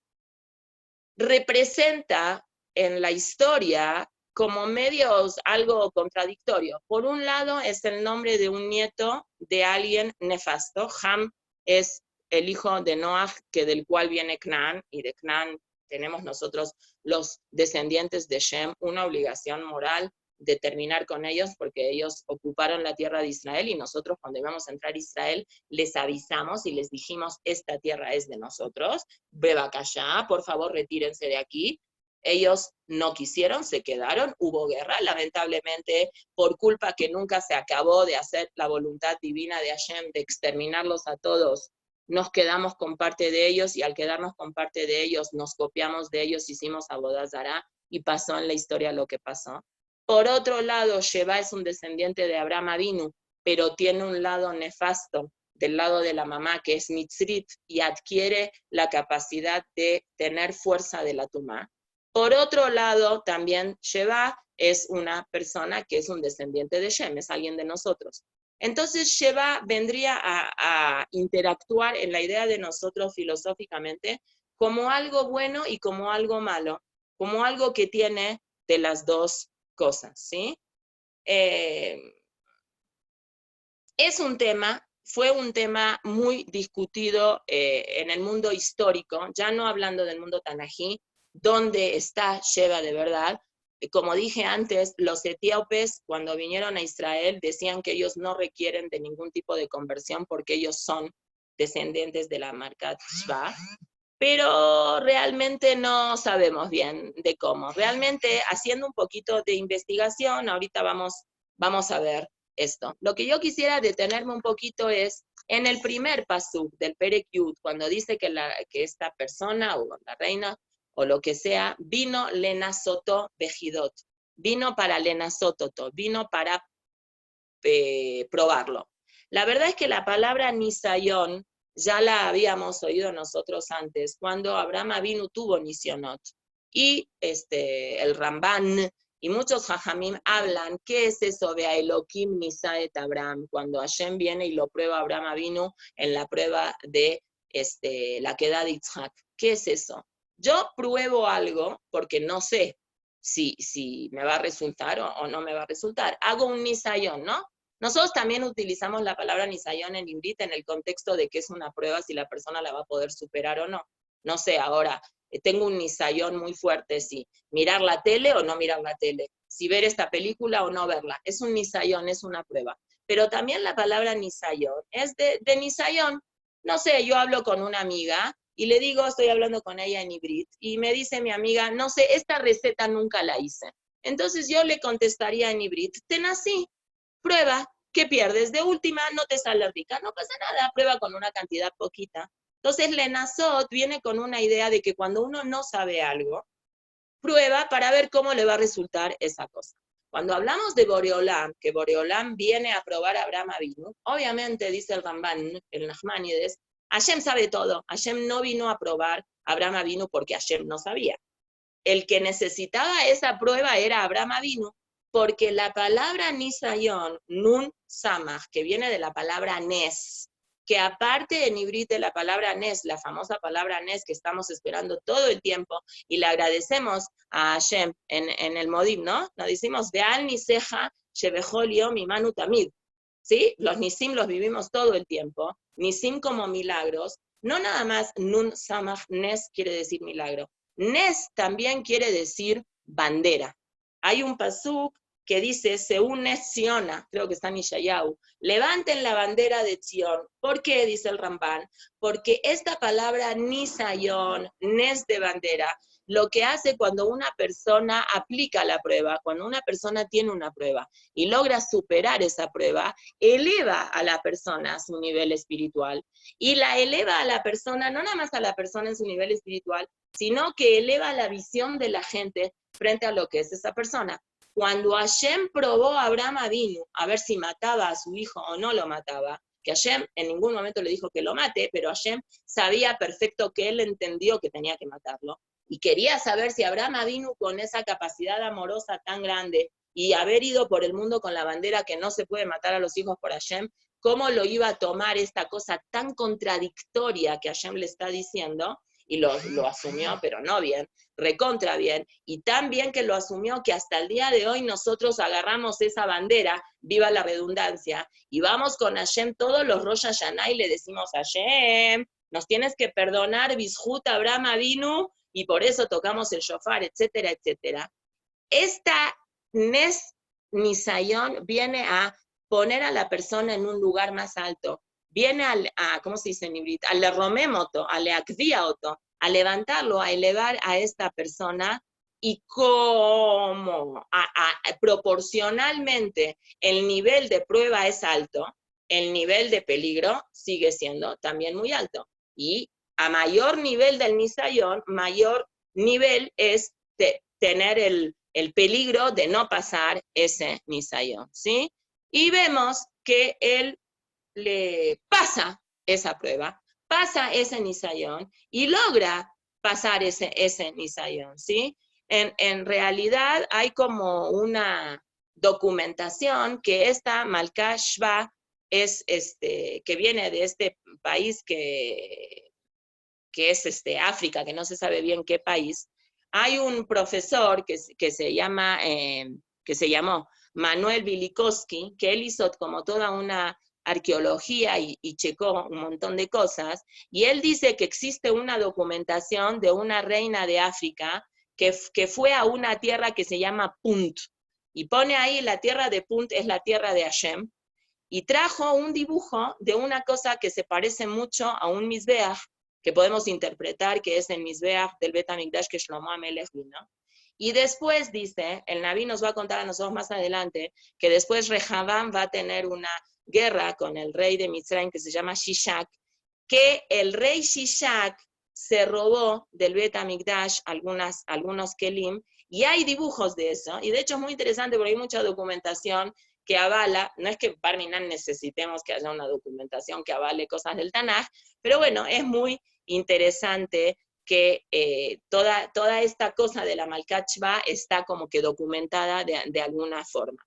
representa en la historia como medios algo contradictorio. Por un lado es el nombre de un nieto de alguien nefasto. Ham es el hijo de Noah, que del cual viene Canaán, y de Canaán tenemos nosotros los descendientes de Shem una obligación moral de terminar con ellos porque ellos ocuparon la tierra de Israel, y nosotros cuando íbamos a entrar a Israel les avisamos y les dijimos esta tierra es de nosotros, Bebakashá, por favor retírense de aquí. Ellos no quisieron, se quedaron, hubo guerra, lamentablemente por culpa que nunca se acabó de hacer la voluntad divina de Hashem de exterminarlos a todos. Nos quedamos con parte de ellos, y al quedarnos con parte de ellos nos copiamos de ellos, hicimos Avodah Zará, y pasó en la historia lo que pasó. Por otro lado, Sheba es un descendiente de Abraham Avinu, pero tiene un lado nefasto del lado de la mamá, que es Mitzrit, y adquiere la capacidad de tener fuerza de la tumá. Por otro lado, también Sheba es una persona que es un descendiente de Shem, es alguien de nosotros. Entonces Sheba vendría a interactuar en la idea de nosotros filosóficamente como algo bueno y como algo malo, como algo que tiene de las dos cosas, ¿sí? Fue un tema muy discutido en el mundo histórico, ya no hablando del mundo tanají, donde está Sheba de verdad. Como dije antes, los etíopes cuando vinieron a Israel decían que ellos no requieren de ningún tipo de conversión porque ellos son descendientes de la marca Sheba, pero realmente no sabemos bien de cómo. Realmente haciendo un poquito de investigación, ahorita vamos a ver esto. Lo que yo quisiera detenerme un poquito es en el primer pasuk del Perek Yud, cuando dice que esta persona o la reina o lo que sea, vino lenasoto bejidot, vino para lenasototo, vino para probarlo. La verdad es que la palabra nisayón ya la habíamos oído nosotros antes, cuando Abraham Avinu tuvo nisionot. Y el Ramban y muchos jajamim hablan, ¿qué es eso de Elohim Nisaet Abraham? Cuando Hashem viene y lo prueba a Abraham Avinu en la prueba de la queda de Yitzhak. ¿Qué es eso? Yo pruebo algo porque no sé si me va a resultar o no me va a resultar. Hago un nisayón, ¿no? Nosotros también utilizamos la palabra nisayón en Ivrit en el contexto de que es una prueba si la persona la va a poder superar o no. No sé, ahora, tengo un nisayón muy fuerte, si mirar la tele o no mirar la tele, si ver esta película o no verla. Es un nisayón, es una prueba. Pero también la palabra nisayón es de nisayón. No sé, yo hablo con una amiga y le digo, estoy hablando con ella en Ivrit, y me dice mi amiga, no sé, esta receta nunca la hice. Entonces yo le contestaría en Ivrit, ten así, prueba, ¿qué pierdes? De última, no te sale rica, no pasa nada, prueba con una cantidad poquita. Entonces, Lenazot viene con una idea de que cuando uno no sabe algo, prueba para ver cómo le va a resultar esa cosa. Cuando hablamos de Boreolam, que Boreolam viene a probar a Abraham Avinu, obviamente, dice el Ramban, el Nachmanides, Hashem sabe todo, Hashem no vino a probar a Abraham Avinu porque Hashem no sabía. El que necesitaba esa prueba era Abraham Avinu, porque la palabra Nisayon, Nun Samach, que viene de la palabra Nes, que aparte en Ivrit de la palabra Nes, la famosa palabra Nes que estamos esperando todo el tiempo, y le agradecemos a Hashem en el Modim, ¿no? Nos decimos, Beal Niseja, Shebejol Yom Imanu Tamid, ¿sí? Los Nisim los vivimos todo el tiempo, Nisim como milagros, no nada más Nun Samach Nes quiere decir milagro, Nes también quiere decir bandera. Hay un pasuk que dice, Seún Nes Siona, creo que está en Ishayahu, levanten la bandera de Sion. ¿Por qué? Dice el Ramban. Porque esta palabra Nisayon, Nes de bandera, lo que hace cuando una persona aplica la prueba, cuando una persona tiene una prueba y logra superar esa prueba, eleva a la persona a su nivel espiritual. Y la eleva a la persona, no nada más a la persona en su nivel espiritual, sino que eleva la visión de la gente frente a lo que es esa persona. Cuando Hashem probó a Abraham Avinu a ver si mataba a su hijo o no lo mataba, que Hashem en ningún momento le dijo que lo mate, pero Hashem sabía perfecto que él entendió que tenía que matarlo, y quería saber si Abraham Avinu, con esa capacidad amorosa tan grande y haber ido por el mundo con la bandera que no se puede matar a los hijos por Hashem, cómo lo iba a tomar esta cosa tan contradictoria que Hashem le está diciendo, y lo asumió, pero no bien, recontra bien, y tan bien que lo asumió que hasta el día de hoy nosotros agarramos esa bandera, viva la redundancia, y vamos con Hashem todos los Rosh Hashanah y le decimos, Hashem, nos tienes que perdonar, Bishut Abraham Avinu, y por eso tocamos el shofar, etcétera, etcétera. Esta Nes Nisayon viene a poner a la persona en un lugar más alto, viene ¿cómo se dice en Ivrit? A leromemoto, a leakviaoto, a levantarlo, a elevar a esta persona, y como proporcionalmente el nivel de prueba es alto, el nivel de peligro sigue siendo también muy alto. Y a mayor nivel del Nisayón, mayor nivel es tener el peligro de no pasar ese Nisayón, ¿sí? Y vemos que él le pasa esa prueba, pasa ese Nisayón y logra pasar ese Nisayón, ¿sí? En realidad hay como una documentación que esta Malka Shva es que viene de este país que es África, que no se sabe bien qué país. Hay un profesor que se llamó Manuel Vilikovsky, que él hizo como toda una arqueología y checó un montón de cosas, y él dice que existe una documentación de una reina de África que fue a una tierra que se llama Punt, y pone ahí la tierra de Punt es la tierra de Hashem, y trajo un dibujo de una cosa que se parece mucho a un Mizbeach, que podemos interpretar que es el Mizbeach del Bet HaMikdash que Shlomo HaMelech vino. Y después dice, el Naví nos va a contar a nosotros más adelante, que después Rehavam va a tener una guerra con el rey de Mitzrayim que se llama Shishak, que el rey Shishak se robó del Bet HaMikdash algunos kelim, y hay dibujos de eso, y de hecho es muy interesante porque hay mucha documentación que avala, no es que Barminan necesitemos que haya una documentación que avale cosas del Tanaj, pero bueno, es muy interesante que toda esta cosa de la Malkat Shva está como que documentada de alguna forma.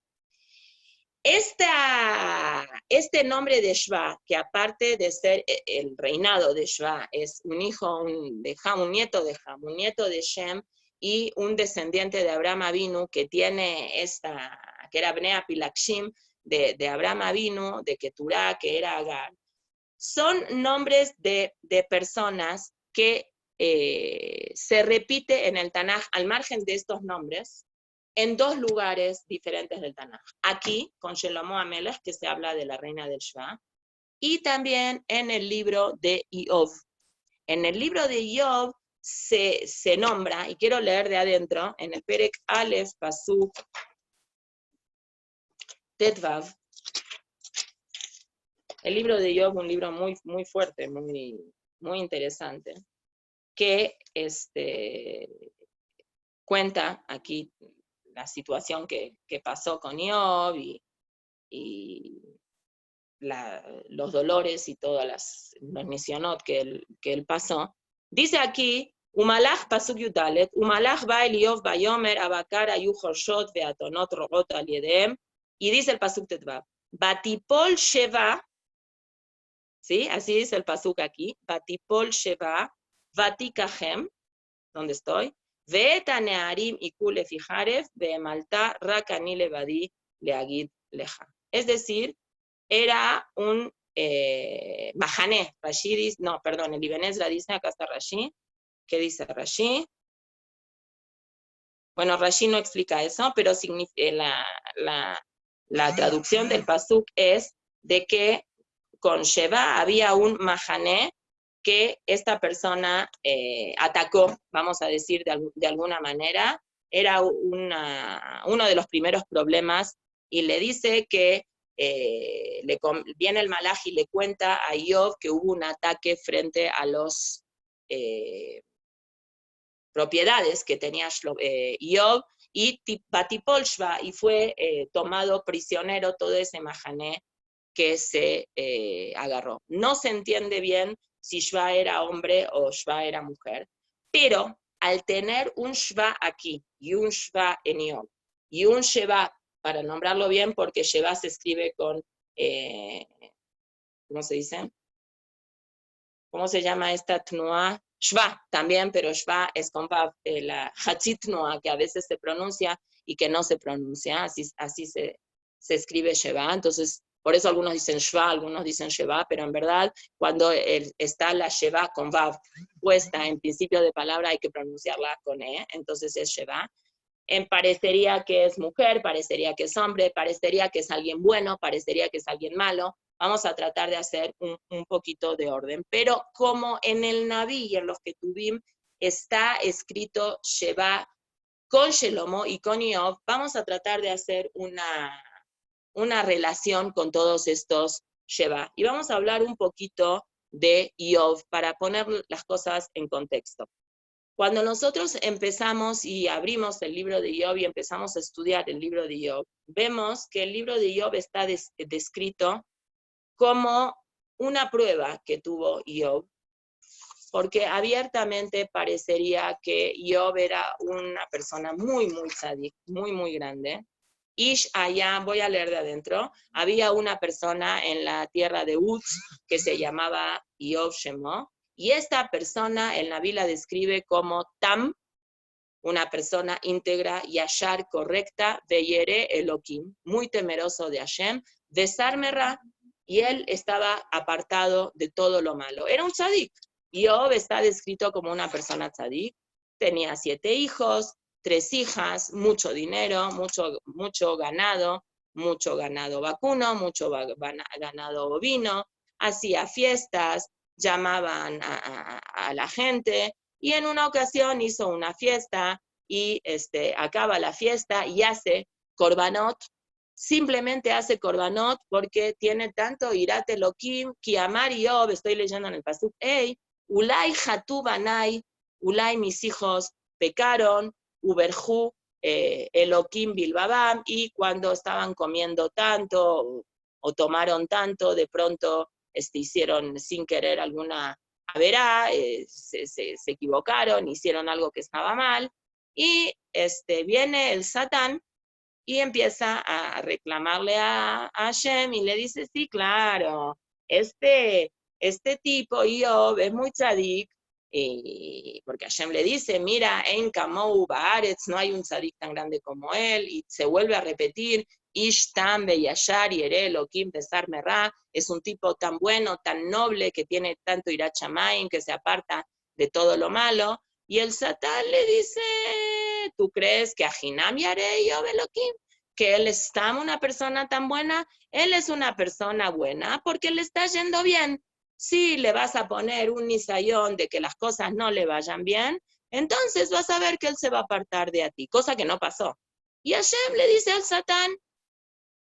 Este nombre de Shva, que aparte de ser el reinado de Shva, es un hijo de Ham, un nieto de Ham, un nieto de Shem, y un descendiente de Abraham Avinu que tiene que era Bnei Pilakshim, de Abraham Avinu, de Keturah, que era Agar. Son nombres de personas que se repite en el Tanaj, al margen de estos nombres, en dos lugares diferentes del Tanaj. Aquí, con Shlomo HaMelech, que se habla de la reina del Shva, y también en el libro de Iov. En el libro de Iov se nombra, y quiero leer de adentro, en el Perek Aleph, Pasuk, Tetvav. El libro de Iov, un libro muy, muy fuerte, muy, muy interesante, que cuenta aquí la situación que pasó con Iov y los dolores y todos los nisionot que él pasó. Dice aquí, Umalach pasuk yudalet, Umalach va el Iov bayomer abakar ayu jorshot veatonot rogot al yedem, y dice el pasuk tetvav, Batipol Sheva, ¿sí? Así dice el pasuk aquí, Batipol Sheva, Vatikahem, ¿dónde estoy? Veeta nearim ikule fijaref, veemalta rakani levadi leagid leja. Es decir, era un Mahané, Rashi dice, no, perdón, el Ibn Ezra dice, acá está Rashi, ¿qué dice Rashi? Bueno, Rashi no explica eso, pero la traducción del pasuk es de que con Sheva había un Mahané que esta persona atacó, vamos a decir de alguna manera, era uno de los primeros problemas, y le dice que viene el malaj y le cuenta a Iov que hubo un ataque frente a los propiedades que tenía Iov, y Batipol Shva, y fue tomado prisionero todo ese mahané que se agarró. No se entiende bien si Shva era hombre o Shva era mujer, pero al tener un Shva aquí y un Shva en Iov, y un Sheva, para nombrarlo bien, porque Sheva se escribe con, ¿cómo se dice? ¿Cómo se llama esta Tnua? Shva también, pero Shva es con Vav, la Hatzit Tnua, que a veces se pronuncia y que no se pronuncia, así se escribe Sheva. Entonces, por eso algunos dicen Shva, algunos dicen Sheva, pero en verdad, cuando está la Sheva con Vav puesta en principio de palabra, hay que pronunciarla con E, entonces es Sheva. Parecería que es mujer, parecería que es hombre, parecería que es alguien bueno, parecería que es alguien malo. Vamos a tratar de hacer un poquito de orden. Pero como en el Naví y en los Ketubim está escrito Sheva con Shelomo y con Iov, vamos a tratar de hacer una relación con todos estos Sheva. Y vamos a hablar un poquito de Iov para poner las cosas en contexto. Cuando nosotros empezamos y abrimos el libro de Job y empezamos a estudiar el libro de Job, vemos que el libro de Job está descrito como una prueba que tuvo Job, porque abiertamente parecería que Job era una persona muy, muy tzadik, muy, muy grande. Ish allá, voy a leer de adentro, había una persona en la tierra de Uz que se llamaba Job Shemo, y esta persona el Naví la describe como Tam, una persona íntegra, Yashar, correcta, Veyere Elohim, muy temeroso de Hashem, Desarmerra, y él estaba apartado de todo lo malo. Era un tzadik. Job está descrito como una persona tzadik, tenía 7 hijos, 3 hijas, mucho dinero, mucho ganado vacuno, mucho ganado bovino, hacía fiestas, llamaban a la gente, y en una ocasión hizo una fiesta y acaba la fiesta y hace korbanot, simplemente hace korbanot porque tiene tanto irat Elohim, ki amar Job, estoy leyendo en el pasuk, hey, ulay hatu banai, ulay mis hijos pecaron, uberjú Elohim bilbabam, y cuando estaban comiendo tanto o tomaron tanto, de pronto hicieron sin querer alguna verá, se equivocaron, hicieron algo que estaba mal, y viene el Satán y empieza a reclamarle a Hashem y le dice, sí, claro, este tipo, Job, es muy tzadik, porque Hashem le dice, mira, en Kamou Baaretz, no hay un tzadik tan grande como él, y se vuelve a repetir, Ish Tam Beyashar Yere Elohim Besar Merra, es un tipo tan bueno, tan noble, que tiene tanto Irat Shamayim, que se aparta de todo lo malo, y el Satán le dice, ¿tú crees que Ajinam Yarei Job Elohim? Que él es una persona tan buena, él es una persona buena porque le está yendo bien. Si le vas a poner un nisayón de que las cosas no le vayan bien, entonces vas a ver que él se va a apartar de a ti, cosa que no pasó. Y Hashem le dice al Satán,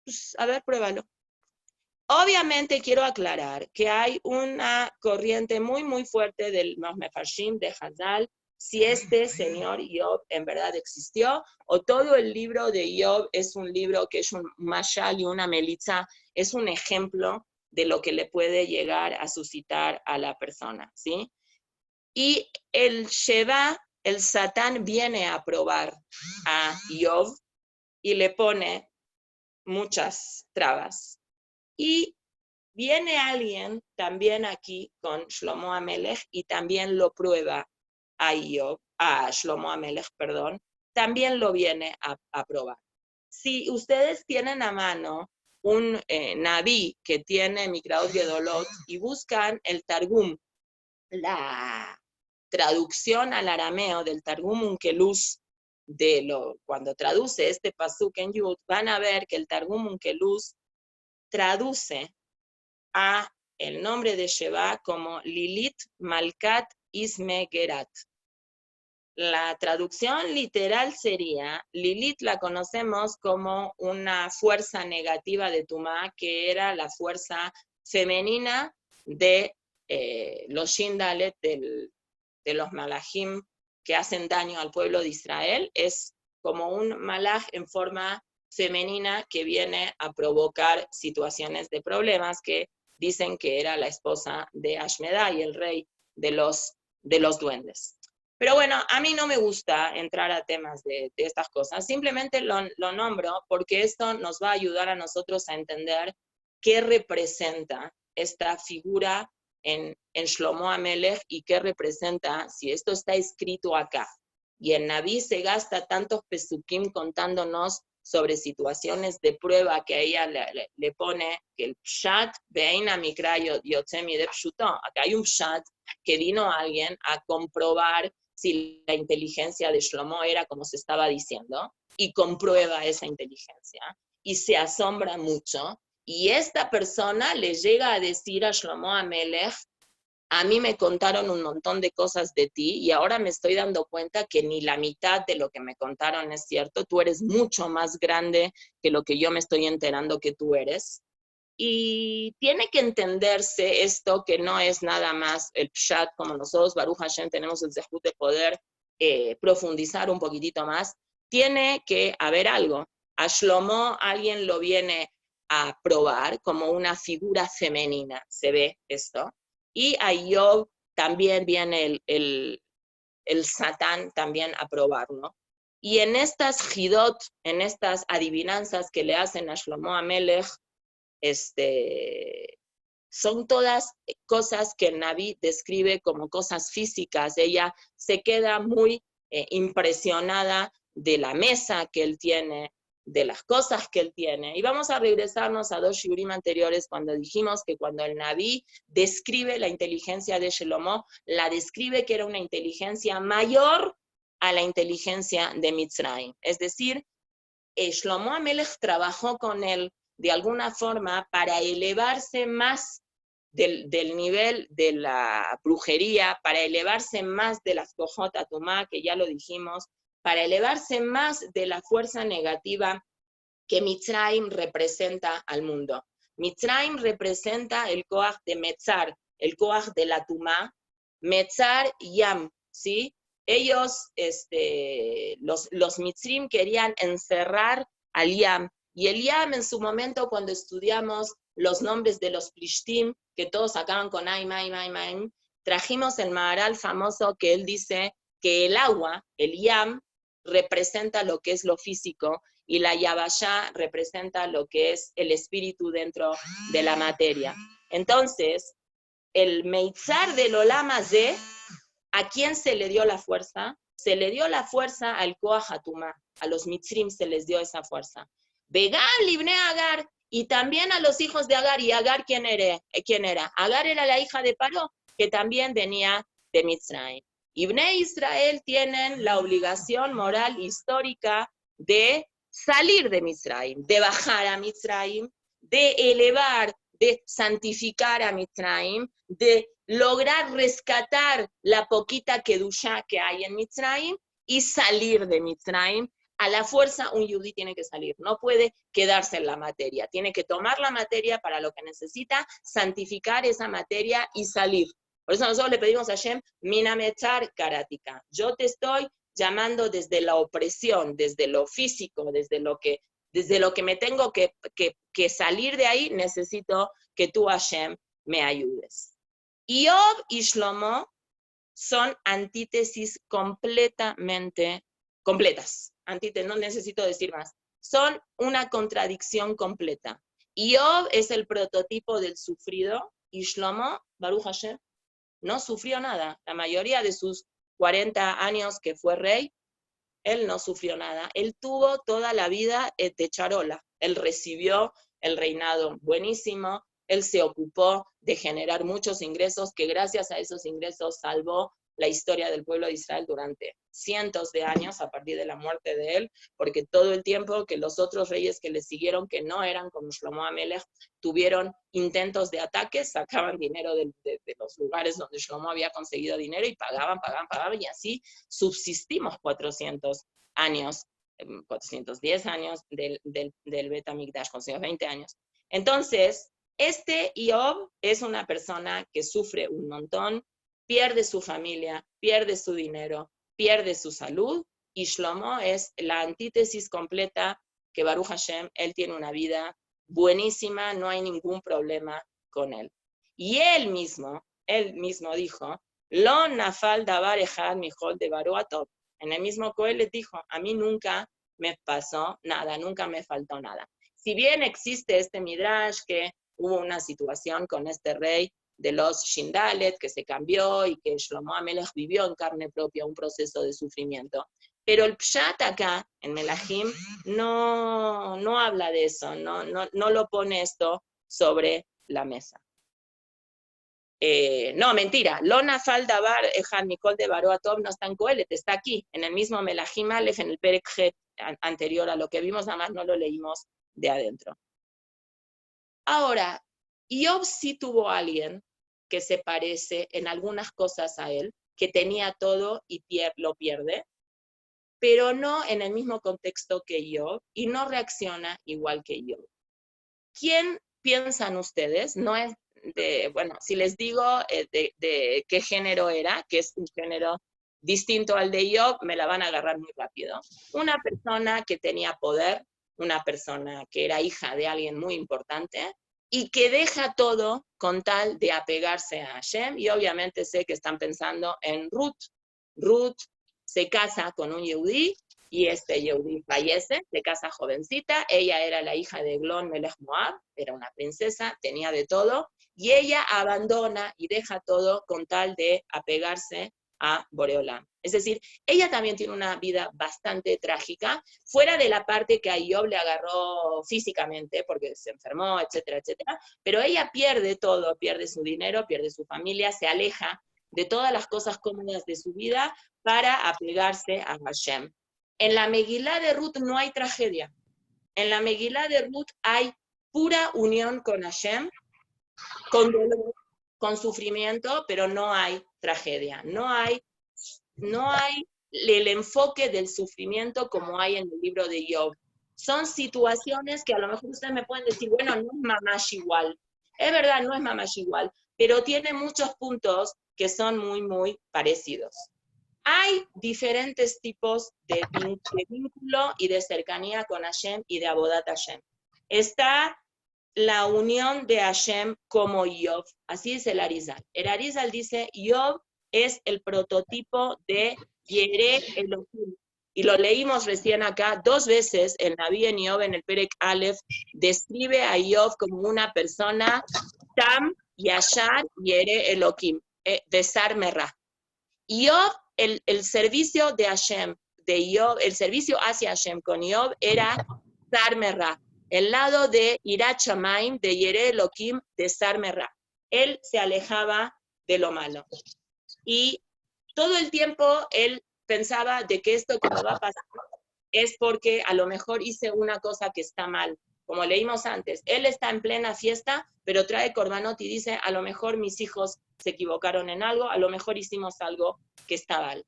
pues, a ver, pruébalo. Obviamente quiero aclarar que hay una corriente muy, muy fuerte del Mefarshim de Hazal, si este señor Job en verdad existió, o todo el libro de Job es un libro que es un mashal y una melitza, es un ejemplo de lo que le puede llegar a suscitar a la persona, ¿sí? Y el Sheba, el Satán, viene a probar a Job y le pone muchas trabas. Y viene alguien también aquí con Shlomo Amelech y también lo prueba a Shlomo Amelech, perdón, también lo viene a probar. Si ustedes tienen a mano un Naví que tiene Mikraot Gedolot y buscan el Targum, la traducción al arameo del Targum Unkeluz, cuando traduce este pasuk en Yud, van a ver que el Targum Unkeluz traduce a el nombre de Sheba como Lilith Malkat Isme Gerat. La traducción literal sería, Lilith la conocemos como una fuerza negativa de Tumá, que era la fuerza femenina de los Shindalet, de los Malachim que hacen daño al pueblo de Israel. Es como un malaj en forma femenina que viene a provocar situaciones de problemas, que dicen que era la esposa de Ashmedai, el rey de los duendes. Pero bueno, a mí no me gusta entrar a temas de estas cosas, simplemente lo nombro porque esto nos va a ayudar a nosotros a entender qué representa esta figura en Shlomo Amelech y qué representa si esto está escrito acá. Y en Naví se gasta tantos pesukim contándonos sobre situaciones de prueba que a ella le pone que el pshat beina mikra yotzemi de pshuto. Acá hay un pshat que vino alguien a comprobar si la inteligencia de Shlomo era como se estaba diciendo, y comprueba esa inteligencia, y se asombra mucho, y esta persona le llega a decir a Shlomo Amelech, a mí me contaron un montón de cosas de ti y ahora me estoy dando cuenta que ni la mitad de lo que me contaron es cierto, tú eres mucho más grande que lo que yo me estoy enterando que tú eres. Y tiene que entenderse esto, que no es nada más el pshat, como nosotros, Baruch Hashem, tenemos el zehut de poder profundizar un poquitito más, tiene que haber algo. A Shlomo alguien lo viene a probar como una figura femenina, se ve esto. Y a Job también viene el Satán también a probarlo. Y en estas Jidot, en estas adivinanzas que le hacen a Shlomo Amelech, son todas cosas que el Naví describe como cosas físicas. Ella se queda muy impresionada de la mesa que él tiene, de las cosas que él tiene. Y vamos a regresarnos a 2 shiurim anteriores cuando dijimos que cuando el Naví describe la inteligencia de Shlomo, la describe que era una inteligencia mayor a la inteligencia de Mitzrayim. Es decir, Shlomo Amelech trabajó con él de alguna forma para elevarse más del nivel de la brujería, para elevarse más de las Kojot Atumá, que ya lo dijimos, para elevarse más de la fuerza negativa que Mitzrayim representa al mundo. Mitzrayim representa el Koach de Metzar, el Koach de la Tumá, Metzar Yam, ¿sí? Ellos, los Mitzrim querían encerrar al Yam, y el Yam en su momento cuando estudiamos los nombres de los Plishtim, que todos acaban con Aim, Aim, Aim, Aim, trajimos el Maharal famoso que él dice que el agua, el Yam, representa lo que es lo físico, y la Yabashá representa lo que es el espíritu dentro de la materia. Entonces, el Meitzar del Olam Hazé, ¿a quién se le dio la fuerza? Se le dio la fuerza al Koach Hatumá, a los Mitzrim se les dio esa fuerza. Vegam Libne Agar, y también a los hijos de Agar. ¿Y Agar quién era? Agar era la hija de Paró, que también venía de Mitzrayim. Y Bnei Israel tienen la obligación moral histórica de salir de Mitzrayim, de bajar a Mitzrayim, de elevar, de santificar a Mitzrayim, de lograr rescatar la poquita kedushá que hay en Mitzrayim y salir de Mitzrayim. A la fuerza un yudí tiene que salir, no puede quedarse en la materia, tiene que tomar la materia para lo que necesita, santificar esa materia y salir. Por eso nosotros le pedimos a Hashem, Mina Metzar Karatika, yo te estoy llamando desde la opresión, desde lo físico, desde lo que me tengo que salir de ahí, necesito que tú, Hashem, me ayudes. Job y Shlomo son antítesis completamente completas. Antítesis, no necesito decir más. Son una contradicción completa. Job es el prototipo del sufrido y Shlomo, Baruch Hashem, no sufrió nada. La mayoría de sus 40 años que fue rey, él no sufrió nada. Él tuvo toda la vida de charola. Él recibió el reinado buenísimo. Él se ocupó de generar muchos ingresos, que gracias a esos ingresos salvó la historia del pueblo de Israel durante cientos de años a partir de la muerte de él, porque todo el tiempo que los otros reyes que le siguieron, que no eran como Shlomo Amelech, tuvieron intentos de ataques, sacaban dinero de los lugares donde Shlomo había conseguido dinero y pagaban, y así subsistimos 400 años, 410 años del Bet HaMikdash, 420 años. Entonces, Job es una persona que sufre un montón, pierde su familia, pierde su dinero, pierde su salud, y Shlomo es la antítesis completa, que Baruch Hashem, él tiene una vida buenísima, no hay ningún problema con él. Y él mismo dijo, Lo nafal davar echad mijol de Baruch Atov. En el mismo Coelet dijo, a mí nunca me pasó nada, nunca me faltó nada. Si bien existe este midrash que hubo una situación con este rey de los Shindalet, que se cambió y que Shlomo Amelech vivió en carne propia un proceso de sufrimiento. Pero el Pshat acá, en Melahim, no habla de eso, no lo pone esto sobre la mesa. No, mentira, Lona Faldabar, Ejad Mikol de Baroatov no está en Coelet, está aquí, en el mismo Melahim Aleph, en el Perek Het anterior a lo que vimos, nada más no lo leímos de adentro. Ahora, Job sí tuvo a alguien que se parece en algunas cosas a él, que tenía todo y lo pierde, pero no en el mismo contexto que Job y no reacciona igual que Job. ¿Quién piensan ustedes? No es bueno, si les digo de qué género era, que es un género distinto al de Job, me la van a agarrar muy rápido. Una persona que tenía poder, una persona que era hija de alguien muy importante, y que deja todo con tal de apegarse a Hashem, y obviamente sé que están pensando en Ruth. Ruth se casa con un yehudí, y este yehudí fallece, se casa jovencita, ella era la hija de Eglon Melech Moab, era una princesa, tenía de todo, y ella abandona y deja todo con tal de apegarse a Boreolam. Es decir, ella también tiene una vida bastante trágica, fuera de la parte que a Job le agarró físicamente, porque se enfermó, etcétera, etcétera, pero ella pierde todo, pierde su dinero, pierde su familia, se aleja de todas las cosas cómodas de su vida para apegarse a Hashem. En la Megilá de Ruth no hay tragedia. En la Megilá de Ruth hay pura unión con Hashem, con dolor, con sufrimiento, pero no hay tragedia. No hay el enfoque del sufrimiento como hay en el libro de Job. Son situaciones que a lo mejor ustedes me pueden decir, bueno, no es mamash igual. Es verdad, no es mamash igual, pero tiene muchos puntos que son muy, muy parecidos. Hay diferentes tipos de vínculo y de cercanía con Hashem y de Avodat Hashem. Está la unión de Hashem como Job, así dice el Arizal. El Arizal dice, Job es el prototipo de Yereh Elohim. Y lo leímos recién acá 2 veces en Naví en Job, en el Perek Aleph, describe a Job como una persona Tam, Yashar, Yereh Elohim, Besar Merah. Job, el servicio de Hashem, de Job, el servicio hacia Hashem con Job era Sar Merah, el lado de Irat Shamaim, de Yereh Elohim, de Sar Merah. Él se alejaba de lo malo. Y todo el tiempo él pensaba de que esto que me va a pasar es porque a lo mejor hice una cosa que está mal. Como leímos antes, él está en plena fiesta, pero trae Korbanot y dice, a lo mejor mis hijos se equivocaron en algo, a lo mejor hicimos algo que está mal.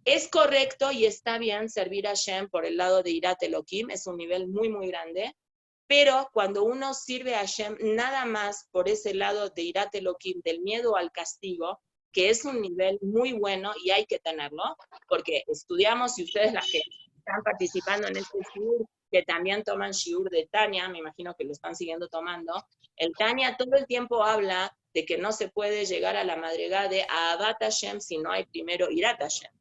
Es correcto y está bien servir a Hashem por el lado de Irat Elohim, es un nivel muy, muy grande, pero cuando uno sirve a Hashem nada más por ese lado de Irat Elohim, del miedo al castigo, que es un nivel muy bueno y hay que tenerlo, porque estudiamos, y ustedes las que están participando en este shiur, que también toman shiur de Tania, me imagino que lo están siguiendo tomando, el Tania todo el tiempo habla de que no se puede llegar a la madrigá de Ahavat Hashem si no hay primero Irat Hashem.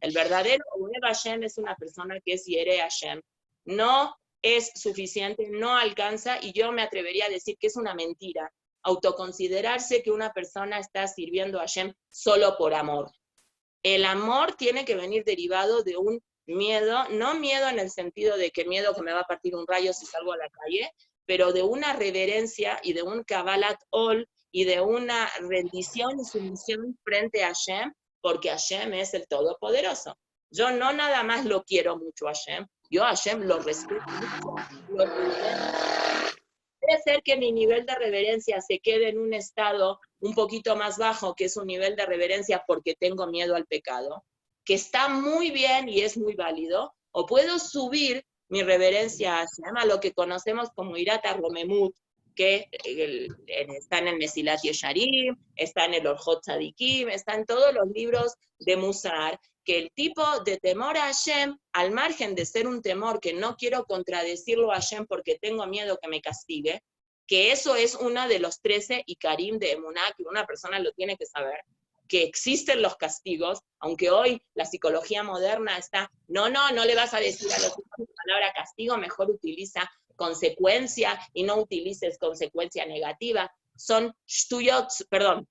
El verdadero Ohev Hashem es una persona que es Yereh Hashem. No es suficiente, no alcanza, y yo me atrevería a decir que es una mentira autoconsiderarse que una persona está sirviendo a Hashem solo por amor. El amor tiene que venir derivado de un miedo, no miedo en el sentido de que miedo que me va a partir un rayo si salgo a la calle, pero de una reverencia y de un Kabbalat Ol y de una rendición y sumisión frente a Hashem, porque Hashem es el Todopoderoso. Yo no nada más lo quiero mucho a Hashem, yo a Hashem lo respeto mucho, lo reverento. Puede ser que mi nivel de reverencia se quede en un estado un poquito más bajo, que es un nivel de reverencia porque tengo miedo al pecado, que está muy bien y es muy válido, o puedo subir mi reverencia a lo que conocemos como Irat HaRomemut, que está en el Mesilat Yesharim, está en el Orjot Tzadikim, está en todos los libros de Musar, que el tipo de temor a Hashem, al margen de ser un temor que no quiero contradecirlo a Hashem porque tengo miedo que me castigue, que eso es uno de los 13 Ikarim de Emuná, que una persona lo tiene que saber, que existen los castigos, aunque hoy la psicología moderna está, no le vas a decir a los hijos la palabra castigo, mejor utiliza consecuencia y no utilices consecuencia negativa. Son shtuyot, perdón,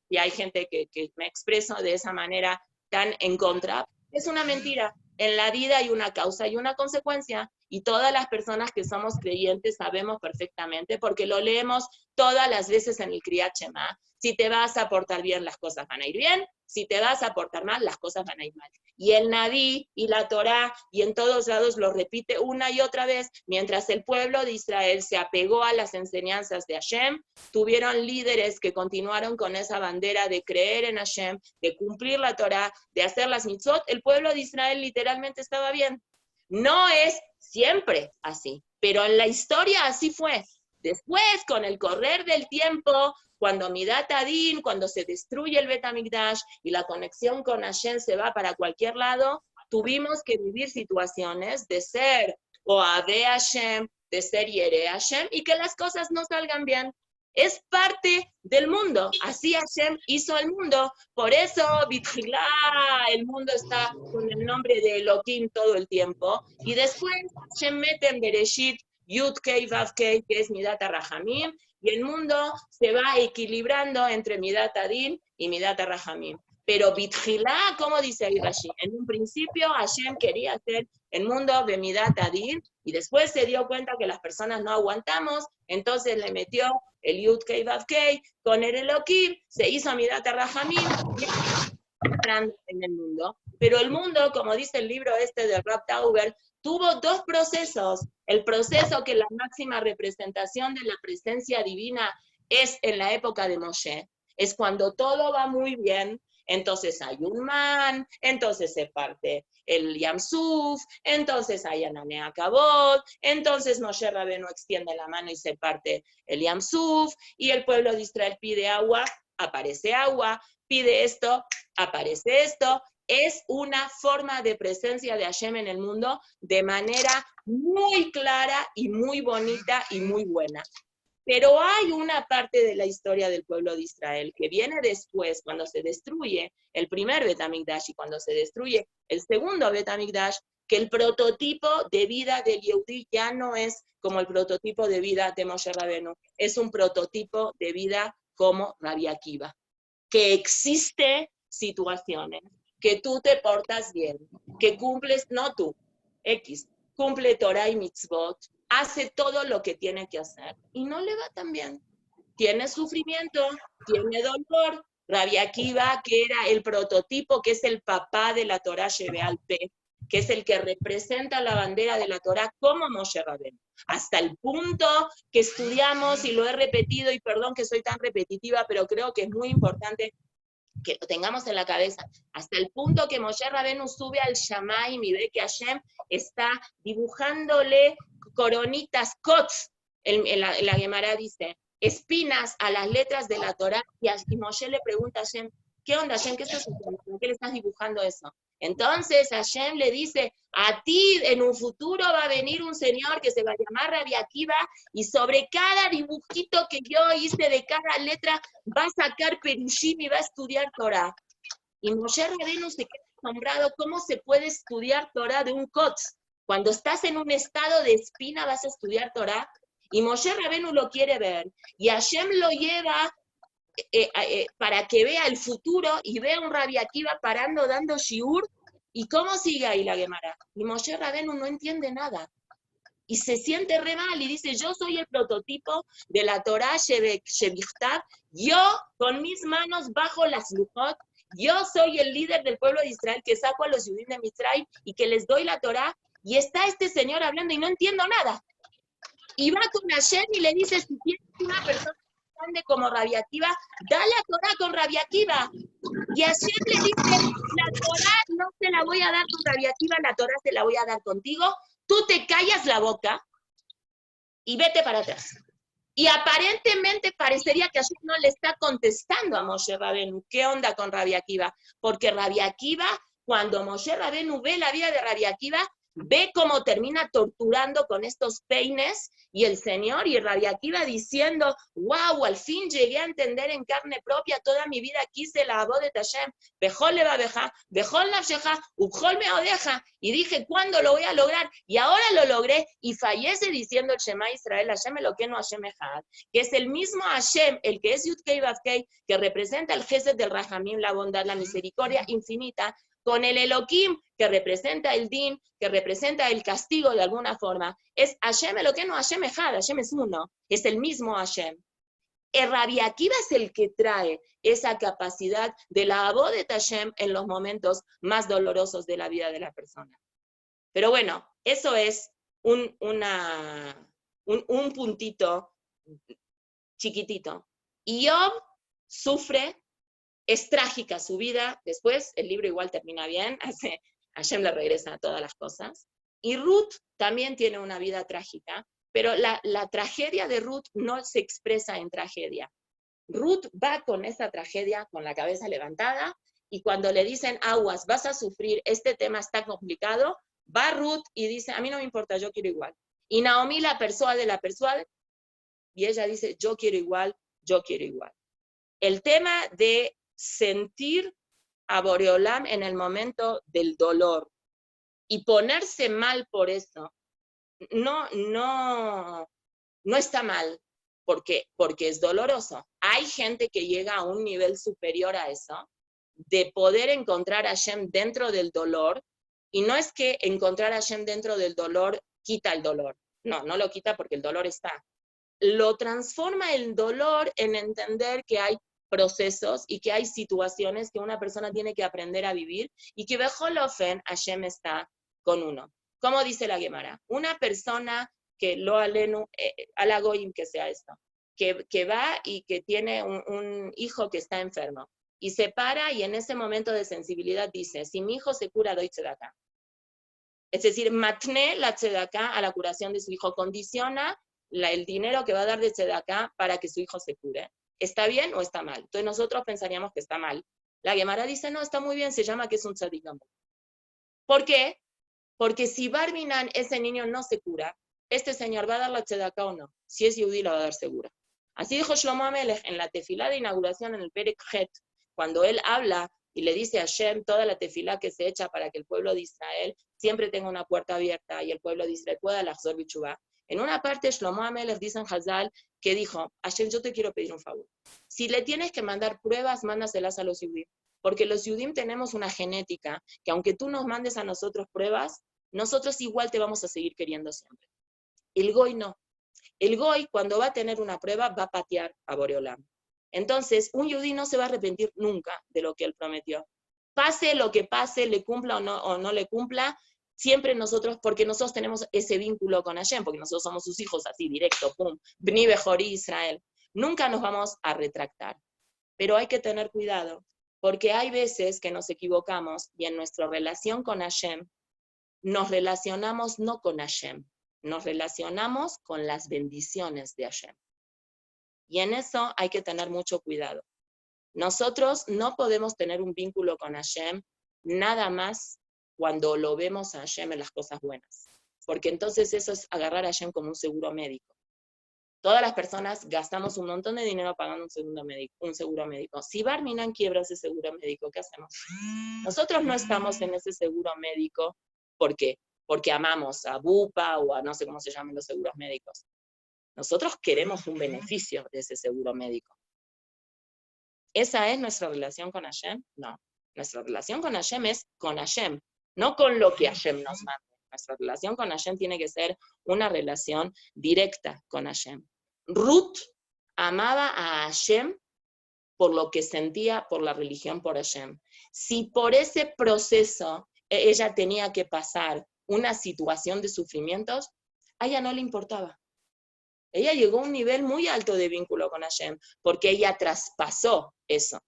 si hay gente que me expreso de esa manera tan en contra, es una mentira. En la vida hay una causa y una consecuencia, y todas las personas que somos creyentes sabemos perfectamente, porque lo leemos todas las veces en el Kriyat Shema. Si te vas a portar bien, las cosas van a ir bien. Si te vas a portar mal, las cosas van a ir mal. Y el Naví y la Torá, y en todos lados lo repite una y otra vez, mientras el pueblo de Israel se apegó a las enseñanzas de Hashem, tuvieron líderes que continuaron con esa bandera de creer en Hashem, de cumplir la Torá, de hacer las mitzvot. El pueblo de Israel literalmente estaba bien. No es siempre así, pero en la historia así fue. Después, con el correr del tiempo, cuando Midat Adin, cuando se destruye el Bet HaMikdash y la conexión con Hashem se va para cualquier lado, tuvimos que vivir situaciones de ser Oave Hashem, de ser Yere Hashem, y que las cosas no salgan bien. Es parte del mundo, así Hashem hizo el mundo, por eso Bitjilá, el mundo está con el nombre de Elohim todo el tiempo, y después Hashem mete en Bereshit Yud Kei Vav Kei, que es Midat HaRahamim, y el mundo se va equilibrando entre Midat Adin y Midat HaRahamim. Pero Bitjilá, como dice ahí Rashi, en un principio Hashem quería hacer el mundo de Midat Adin, y después se dio cuenta que las personas no aguantamos, entonces le metió el Yud Kei Vav Kei con el Elohim, se hizo Midat HaRahamim, y entrando en el mundo. Pero el mundo, como dice el libro este de Rav Tauber, tuvo dos procesos. El proceso que la máxima representación de la presencia divina es en la época de Moshe, es cuando todo va muy bien, entonces hay un man, entonces se parte el Yam Suf, entonces hay Ananea Kabod, entonces Moshe Rabbeinu extiende la mano y se parte el Yam Suf, y el pueblo de Israel pide agua, aparece agua, pide esto, aparece esto. Es una forma de presencia de Hashem en el mundo de manera muy clara y muy bonita y muy buena. Pero hay una parte de la historia del pueblo de Israel que viene después, cuando se destruye el primer Bet HaMikdash y cuando se destruye el segundo Bet HaMikdash, que el prototipo de vida del Yehudí ya no es como el prototipo de vida de Moshe Rabbeinu, es un prototipo de vida como Rabbi Akiva, que existe situaciones, que tú te portas bien, que cumples, no tú, X, cumple Torah y mitzvot, hace todo lo que tiene que hacer y no le va tan bien. Tiene sufrimiento, tiene dolor. Rabbi Akiva, que era el prototipo, que es el papá de la Torah Shebe'al Peh, que es el que representa la bandera de la Torah como Moshe Rabbeinu. Hasta el punto que estudiamos, y lo he repetido, y perdón que soy tan repetitiva, pero creo que es muy importante que lo tengamos en la cabeza, hasta el punto que Moshe Rabbeinu sube al Shamayim y ve que Hashem está dibujándole coronitas, kots, la Gemara dice, espinas a las letras de la Torah, y Moshe le pregunta a Hashem, ¿qué onda Hashem? ¿Qué estás haciendo? ¿Por qué le estás dibujando eso? Entonces Hashem le dice, a ti en un futuro va a venir un señor que se va a llamar Rabbi Akiva, y sobre cada dibujito que yo hice de cada letra va a sacar Perushim y va a estudiar Torah. Y Moshe Rabbeinu se queda asombrado, ¿cómo se puede estudiar Torah de un kotz? Cuando estás en un estado de espina vas a estudiar Torah. Y Moshe Rabbeinu lo quiere ver. Y Hashem lo lleva para que vea el futuro y vea un Rabbi Akiva parando, dando shiur. ¿Y cómo sigue ahí la Gemara? Y Moshe Rabbeinu no entiende nada. Y se siente re mal y dice, yo soy el prototipo de la Torah Shevichtav, yo con mis manos bajo las lujot, yo soy el líder del pueblo de Israel que saco a los judíos de Mitzrayim y que les doy la Torah, y está este señor hablando y no entiendo nada. Y va con Hashem y le dice, si tienes una persona grande como Rabbi Akiva, da la Torah con Rabbi Akiva. Y Hashem le dice, la Torah no te la voy a dar con Rabbi Akiva, la Torah te la voy a dar contigo, tú te callas la boca y vete para atrás. Y aparentemente parecería que Hashem no le está contestando a Moshe Rabbeinu, ¿qué onda con Rabbi Akiva? Porque Rabbi Akiva, cuando Moshe Rabbeinu ve la vida de Rabbi Akiva, ve cómo termina torturando con estos peines, y el Señor y Rabbi Akiva diciendo, wow, al fin llegué a entender en carne propia, toda mi vida quise la avodat Hashem, bejol levabeja, bejol nafsheja, ubjol meodeja, y dije, ¿cuándo lo voy a lograr? Y ahora lo logré, y fallece diciendo el Shema Israel, Hashem Elokeinu Hashem Echad, que es el mismo Hashem, el que es Yud Kei Vav Kei, que representa el Gesed del Rahamim, la bondad, la misericordia infinita, con el Elohim, que representa el Din, que representa el castigo de alguna forma, es Hashem Elokeinu Hashem Echad, Hashem es uno, es el mismo Hashem. El Rabbi Akiva es el que trae esa capacidad de la avodat Hashem en los momentos más dolorosos de la vida de la persona. Pero bueno, eso es un puntito chiquitito. Y Job sufre. Es trágica su vida, después el libro igual termina bien, Hashem le regresa a todas las cosas. Y Ruth también tiene una vida trágica, pero la tragedia de Ruth no se expresa en tragedia. Ruth va con esa tragedia, con la cabeza levantada, y cuando le dicen, aguas, vas a sufrir, este tema está complicado, va Ruth y dice, a mí no me importa, yo quiero igual. Y Naomi la persuade, y ella dice, yo quiero igual, yo quiero igual. El tema de sentir a Boreolam en el momento del dolor y ponerse mal por eso, no está mal, porque es doloroso. Hay gente que llega a un nivel superior a eso, de poder encontrar a Hashem dentro del dolor, y no es que encontrar a Hashem dentro del dolor quita el dolor, no lo quita porque el dolor está. Lo transforma el dolor en entender que hay procesos y que hay situaciones que una persona tiene que aprender a vivir y que Bejol Ofen Hashem está con uno. ¿Cómo dice la Gemara? Una persona que lo alenu, alagoim que sea esto, que va y que tiene un hijo que está enfermo y se para y en ese momento de sensibilidad dice, si mi hijo se cura, doy tzedakah. Es decir, matne la tzedakah a la curación de su hijo, condiciona el dinero que va a dar de tzedakah para que su hijo se cure. ¿Está bien o está mal? Entonces nosotros pensaríamos que está mal. La Gemara dice, no, está muy bien, se llama que es un tzadik gamur. ¿Por qué? Porque si Barminan, ese niño no se cura, este señor va a dar la tzedakah o no. Si es yudí, la va a dar segura. Así dijo Shlomo Amelech en la tefilá de inauguración en el Perek Het, cuando él habla y le dice a Hashem toda la tefilá que se echa para que el pueblo de Israel siempre tenga una puerta abierta y el pueblo de Israel pueda lahzor bichuvá. En una parte, Shlomo Amelech dice en Hazal que dijo, Hashem, yo te quiero pedir un favor. Si le tienes que mandar pruebas, mándaselas a los yudim. Porque los yudim tenemos una genética que aunque tú nos mandes a nosotros pruebas, nosotros igual te vamos a seguir queriendo siempre. El goy no. El goy, cuando va a tener una prueba, va a patear a Boreolam. Entonces, un yudí no se va a arrepentir nunca de lo que él prometió. Pase lo que pase, le cumpla o no le cumpla, siempre nosotros, porque nosotros tenemos ese vínculo con Hashem, porque nosotros somos sus hijos así, directo, pum, Bni Bejorí Israel. Nunca nos vamos a retractar. Pero hay que tener cuidado, porque hay veces que nos equivocamos y en nuestra relación con Hashem, nos relacionamos no con Hashem, nos relacionamos con las bendiciones de Hashem. Y en eso hay que tener mucho cuidado. Nosotros no podemos tener un vínculo con Hashem nada más cuando lo vemos a Hashem en las cosas buenas. Porque entonces eso es agarrar a Hashem como un seguro médico. Todas las personas gastamos un montón de dinero pagando un seguro médico. Si Barminan quiebra ese seguro médico, ¿qué hacemos? Nosotros no estamos en ese seguro médico porque amamos a Bupa o a no sé cómo se llaman los seguros médicos. Nosotros queremos un beneficio de ese seguro médico. ¿Esa es nuestra relación con Hashem? No. Nuestra relación con Hashem es con Hashem, no con lo que Hashem nos manda. Nuestra relación con Hashem tiene que ser una relación directa con Hashem. Ruth amaba a Hashem por lo que sentía por la religión por Hashem. Si por ese proceso ella tenía que pasar una situación de sufrimientos, a ella no le importaba. Ella llegó a un nivel muy alto de vínculo con Hashem, porque ella traspasó eso.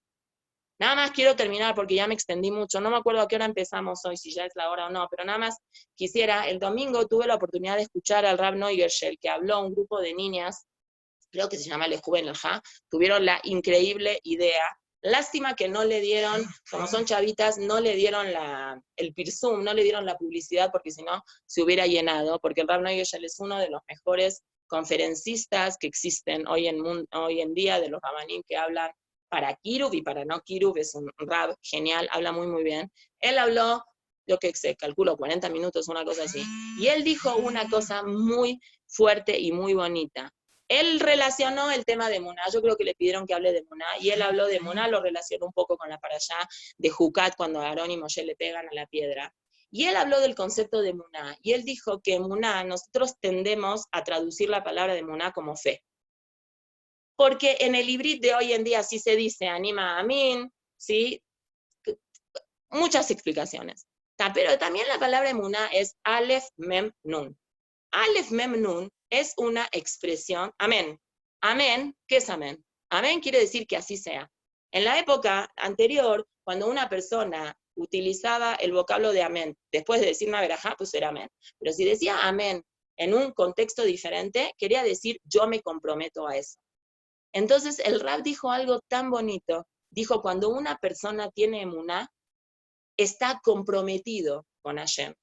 Nada más quiero terminar, porque ya me extendí mucho, no me acuerdo a qué hora empezamos hoy, si ya es la hora o no, pero nada más quisiera, el domingo tuve la oportunidad de escuchar al Rab Neugershel, que habló a un grupo de niñas, creo que se llama Les Juvenilja, tuvieron la increíble idea. Lástima que no le dieron, como son chavitas, no le dieron el pirsum, no le dieron la publicidad, porque si no se hubiera llenado, porque el Rab Neugershel es uno de los mejores conferencistas que existen hoy en día, de los rabanim que hablan para Kiruv y para no Kiruv, es un rab genial, habla muy muy bien. Él habló, yo que sé, calculo 40 minutos, una cosa así, y él dijo una cosa muy fuerte y muy bonita. Él relacionó el tema de Muná, yo creo que le pidieron que hable de Muná, y él habló de Muná, lo relacionó un poco con la parashá de Jucat, cuando Aarón y Moshe le pegan a la piedra. Y él habló del concepto de Muná, y él dijo que Muná, nosotros tendemos a traducir la palabra de Muná como fe. Porque en el hibrid de hoy en día sí se dice anima amin, ¿sí? Muchas explicaciones. Pero también la palabra Muná es Aleph Mem Nun. Aleph Mem Nun es una expresión, amén. Amén, ¿qué es amén? Amén quiere decir que así sea. En la época anterior, cuando una persona utilizaba el vocablo de amén, después de decir una verajá, pues era amén. Pero si decía amén en un contexto diferente, quería decir yo me comprometo a eso. Entonces el Rab dijo algo tan bonito, dijo, cuando una persona tiene emuná, está comprometido con Hashem.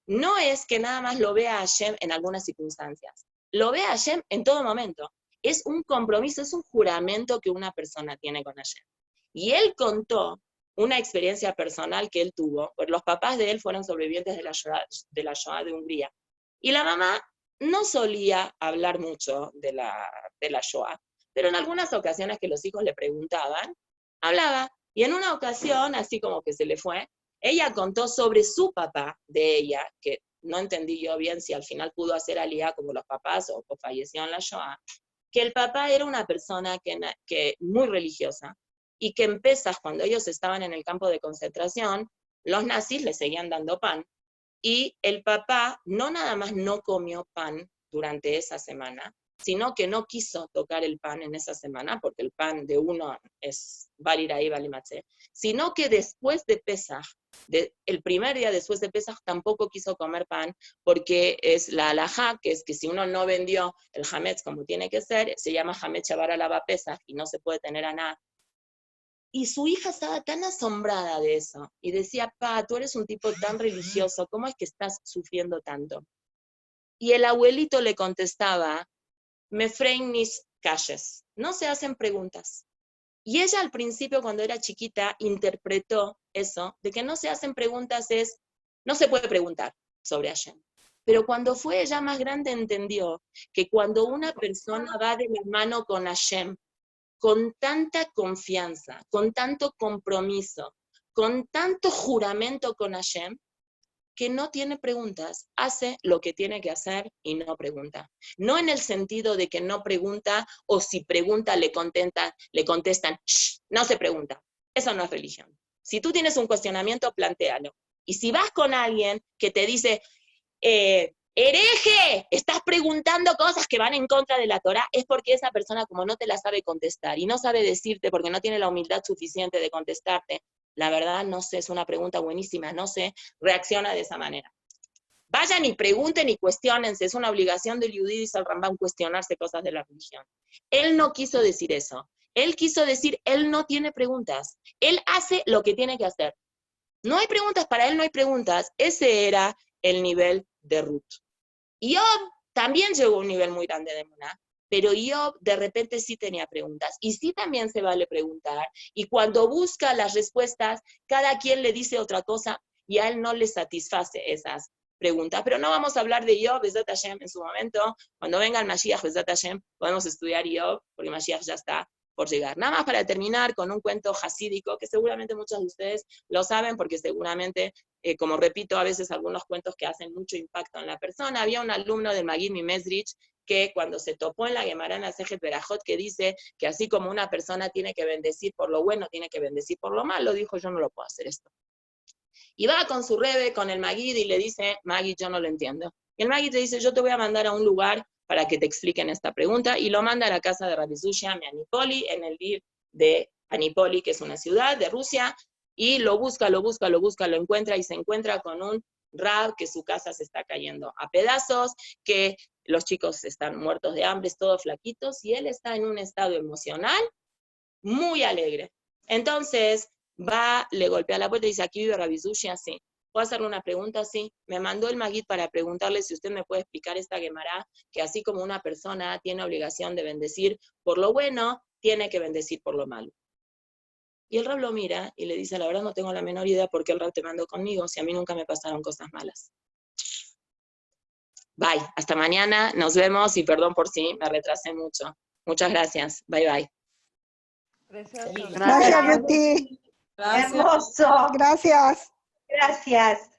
No es que nada más lo vea a Hashem en algunas circunstancias, lo ve a Hashem en todo momento. Es un compromiso, es un juramento que una persona tiene con Hashem. Y él contó una experiencia personal que él tuvo, pues los papás de él fueron sobrevivientes de la Shoah de Hungría. Y la mamá no solía hablar mucho de la Shoah, pero en algunas ocasiones que los hijos le preguntaban, hablaba. Y en una ocasión, así como que se le fue, ella contó sobre su papá de ella, que no entendí yo bien si al final pudo hacer aliyá como los papás o falleció en la Shoah, que el papá era una persona que muy religiosa, y que en Pesaj, cuando ellos estaban en el campo de concentración, los nazis le seguían dando pan, y el papá no nada más no comió pan durante esa semana, sino que no quiso tocar el pan en esa semana, porque el pan de uno es Baliraí Balimatze, sino que después de Pesaj, el primer día después de Pesaj, tampoco quiso comer pan, porque es la halajá, que es que si uno no vendió el hametz como tiene que ser, se llama hametz shabar alaba Pesaj, y no se puede tener a nada. Y su hija estaba tan asombrada de eso, y decía, pa, tú eres un tipo tan religioso, ¿cómo es que estás sufriendo tanto? Y el abuelito le contestaba, me frein mis calles, no se hacen preguntas. Y ella al principio, cuando era chiquita, interpretó eso, de que no se hacen preguntas es, no se puede preguntar sobre Hashem. Pero cuando fue ella más grande entendió que cuando una persona va de la mano con Hashem, con tanta confianza, con tanto compromiso, con tanto juramento con Hashem, que no tiene preguntas, hace lo que tiene que hacer y no pregunta. No en el sentido de que no pregunta, o si pregunta le contestan, shh, no se pregunta. Eso no es religión. Si tú tienes un cuestionamiento, plantéalo. Y si vas con alguien que te dice, hereje, estás preguntando cosas que van en contra de la Torá, es porque esa persona como no te la sabe contestar y no sabe decirte porque no tiene la humildad suficiente de contestarte, la verdad no sé, es una pregunta buenísima, no sé, reacciona de esa manera. Vayan y pregunten y cuestionense, es una obligación del Yudí y el Rambam cuestionarse cosas de la religión. Él no quiso decir eso, él quiso decir, él no tiene preguntas, él hace lo que tiene que hacer. No hay preguntas, para él no hay preguntas, ese era el nivel de Ruth. Job también llegó a un nivel muy grande de emuná, pero Job de repente sí tenía preguntas, y sí también se vale preguntar, y cuando busca las respuestas, cada quien le dice otra cosa, y a él no le satisface esas preguntas. Pero no vamos a hablar de Job, Bezat Hashem, en su momento, cuando venga el Mashiach, Bezat Hashem, podemos estudiar Job, porque Mashiach ya está por llegar. Nada más para terminar con un cuento hasídico, que seguramente muchos de ustedes lo saben, porque seguramente, como repito, a veces algunos cuentos que hacen mucho impacto en la persona. Había un alumno del Magid Mimesrich que cuando se topó en la Gemara en Sejet Berajot, que dice que así como una persona tiene que bendecir por lo bueno, tiene que bendecir por lo malo, dijo, yo no lo puedo hacer esto. Y va con su rebe, con el Magid, y le dice, Magid, yo no lo entiendo. Y el Magid le dice, yo te voy a mandar a un lugar para que te expliquen esta pregunta, y lo manda a la casa de Rabbi Zushia Anipoli, en el dir de Anipoli, que es una ciudad de Rusia, y lo busca, lo encuentra, y se encuentra con un Rab que su casa se está cayendo a pedazos, que los chicos están muertos de hambre, todos flaquitos, y él está en un estado emocional muy alegre. Entonces va, le golpea la puerta y dice, aquí vive Rabbi Zushia, sí. ¿Puedo hacerle una pregunta? Sí. Me mandó el Magid para preguntarle si usted me puede explicar esta Gemara, que así como una persona tiene obligación de bendecir por lo bueno, tiene que bendecir por lo malo. Y el Rab lo mira y le dice, la verdad no tengo la menor idea por qué el Rab te mandó conmigo, si a mí nunca me pasaron cosas malas. Bye, hasta mañana, nos vemos, y perdón por si me retrasé mucho. Muchas gracias, bye bye. Gracias, Betty. Hermoso. Gracias. Gracias.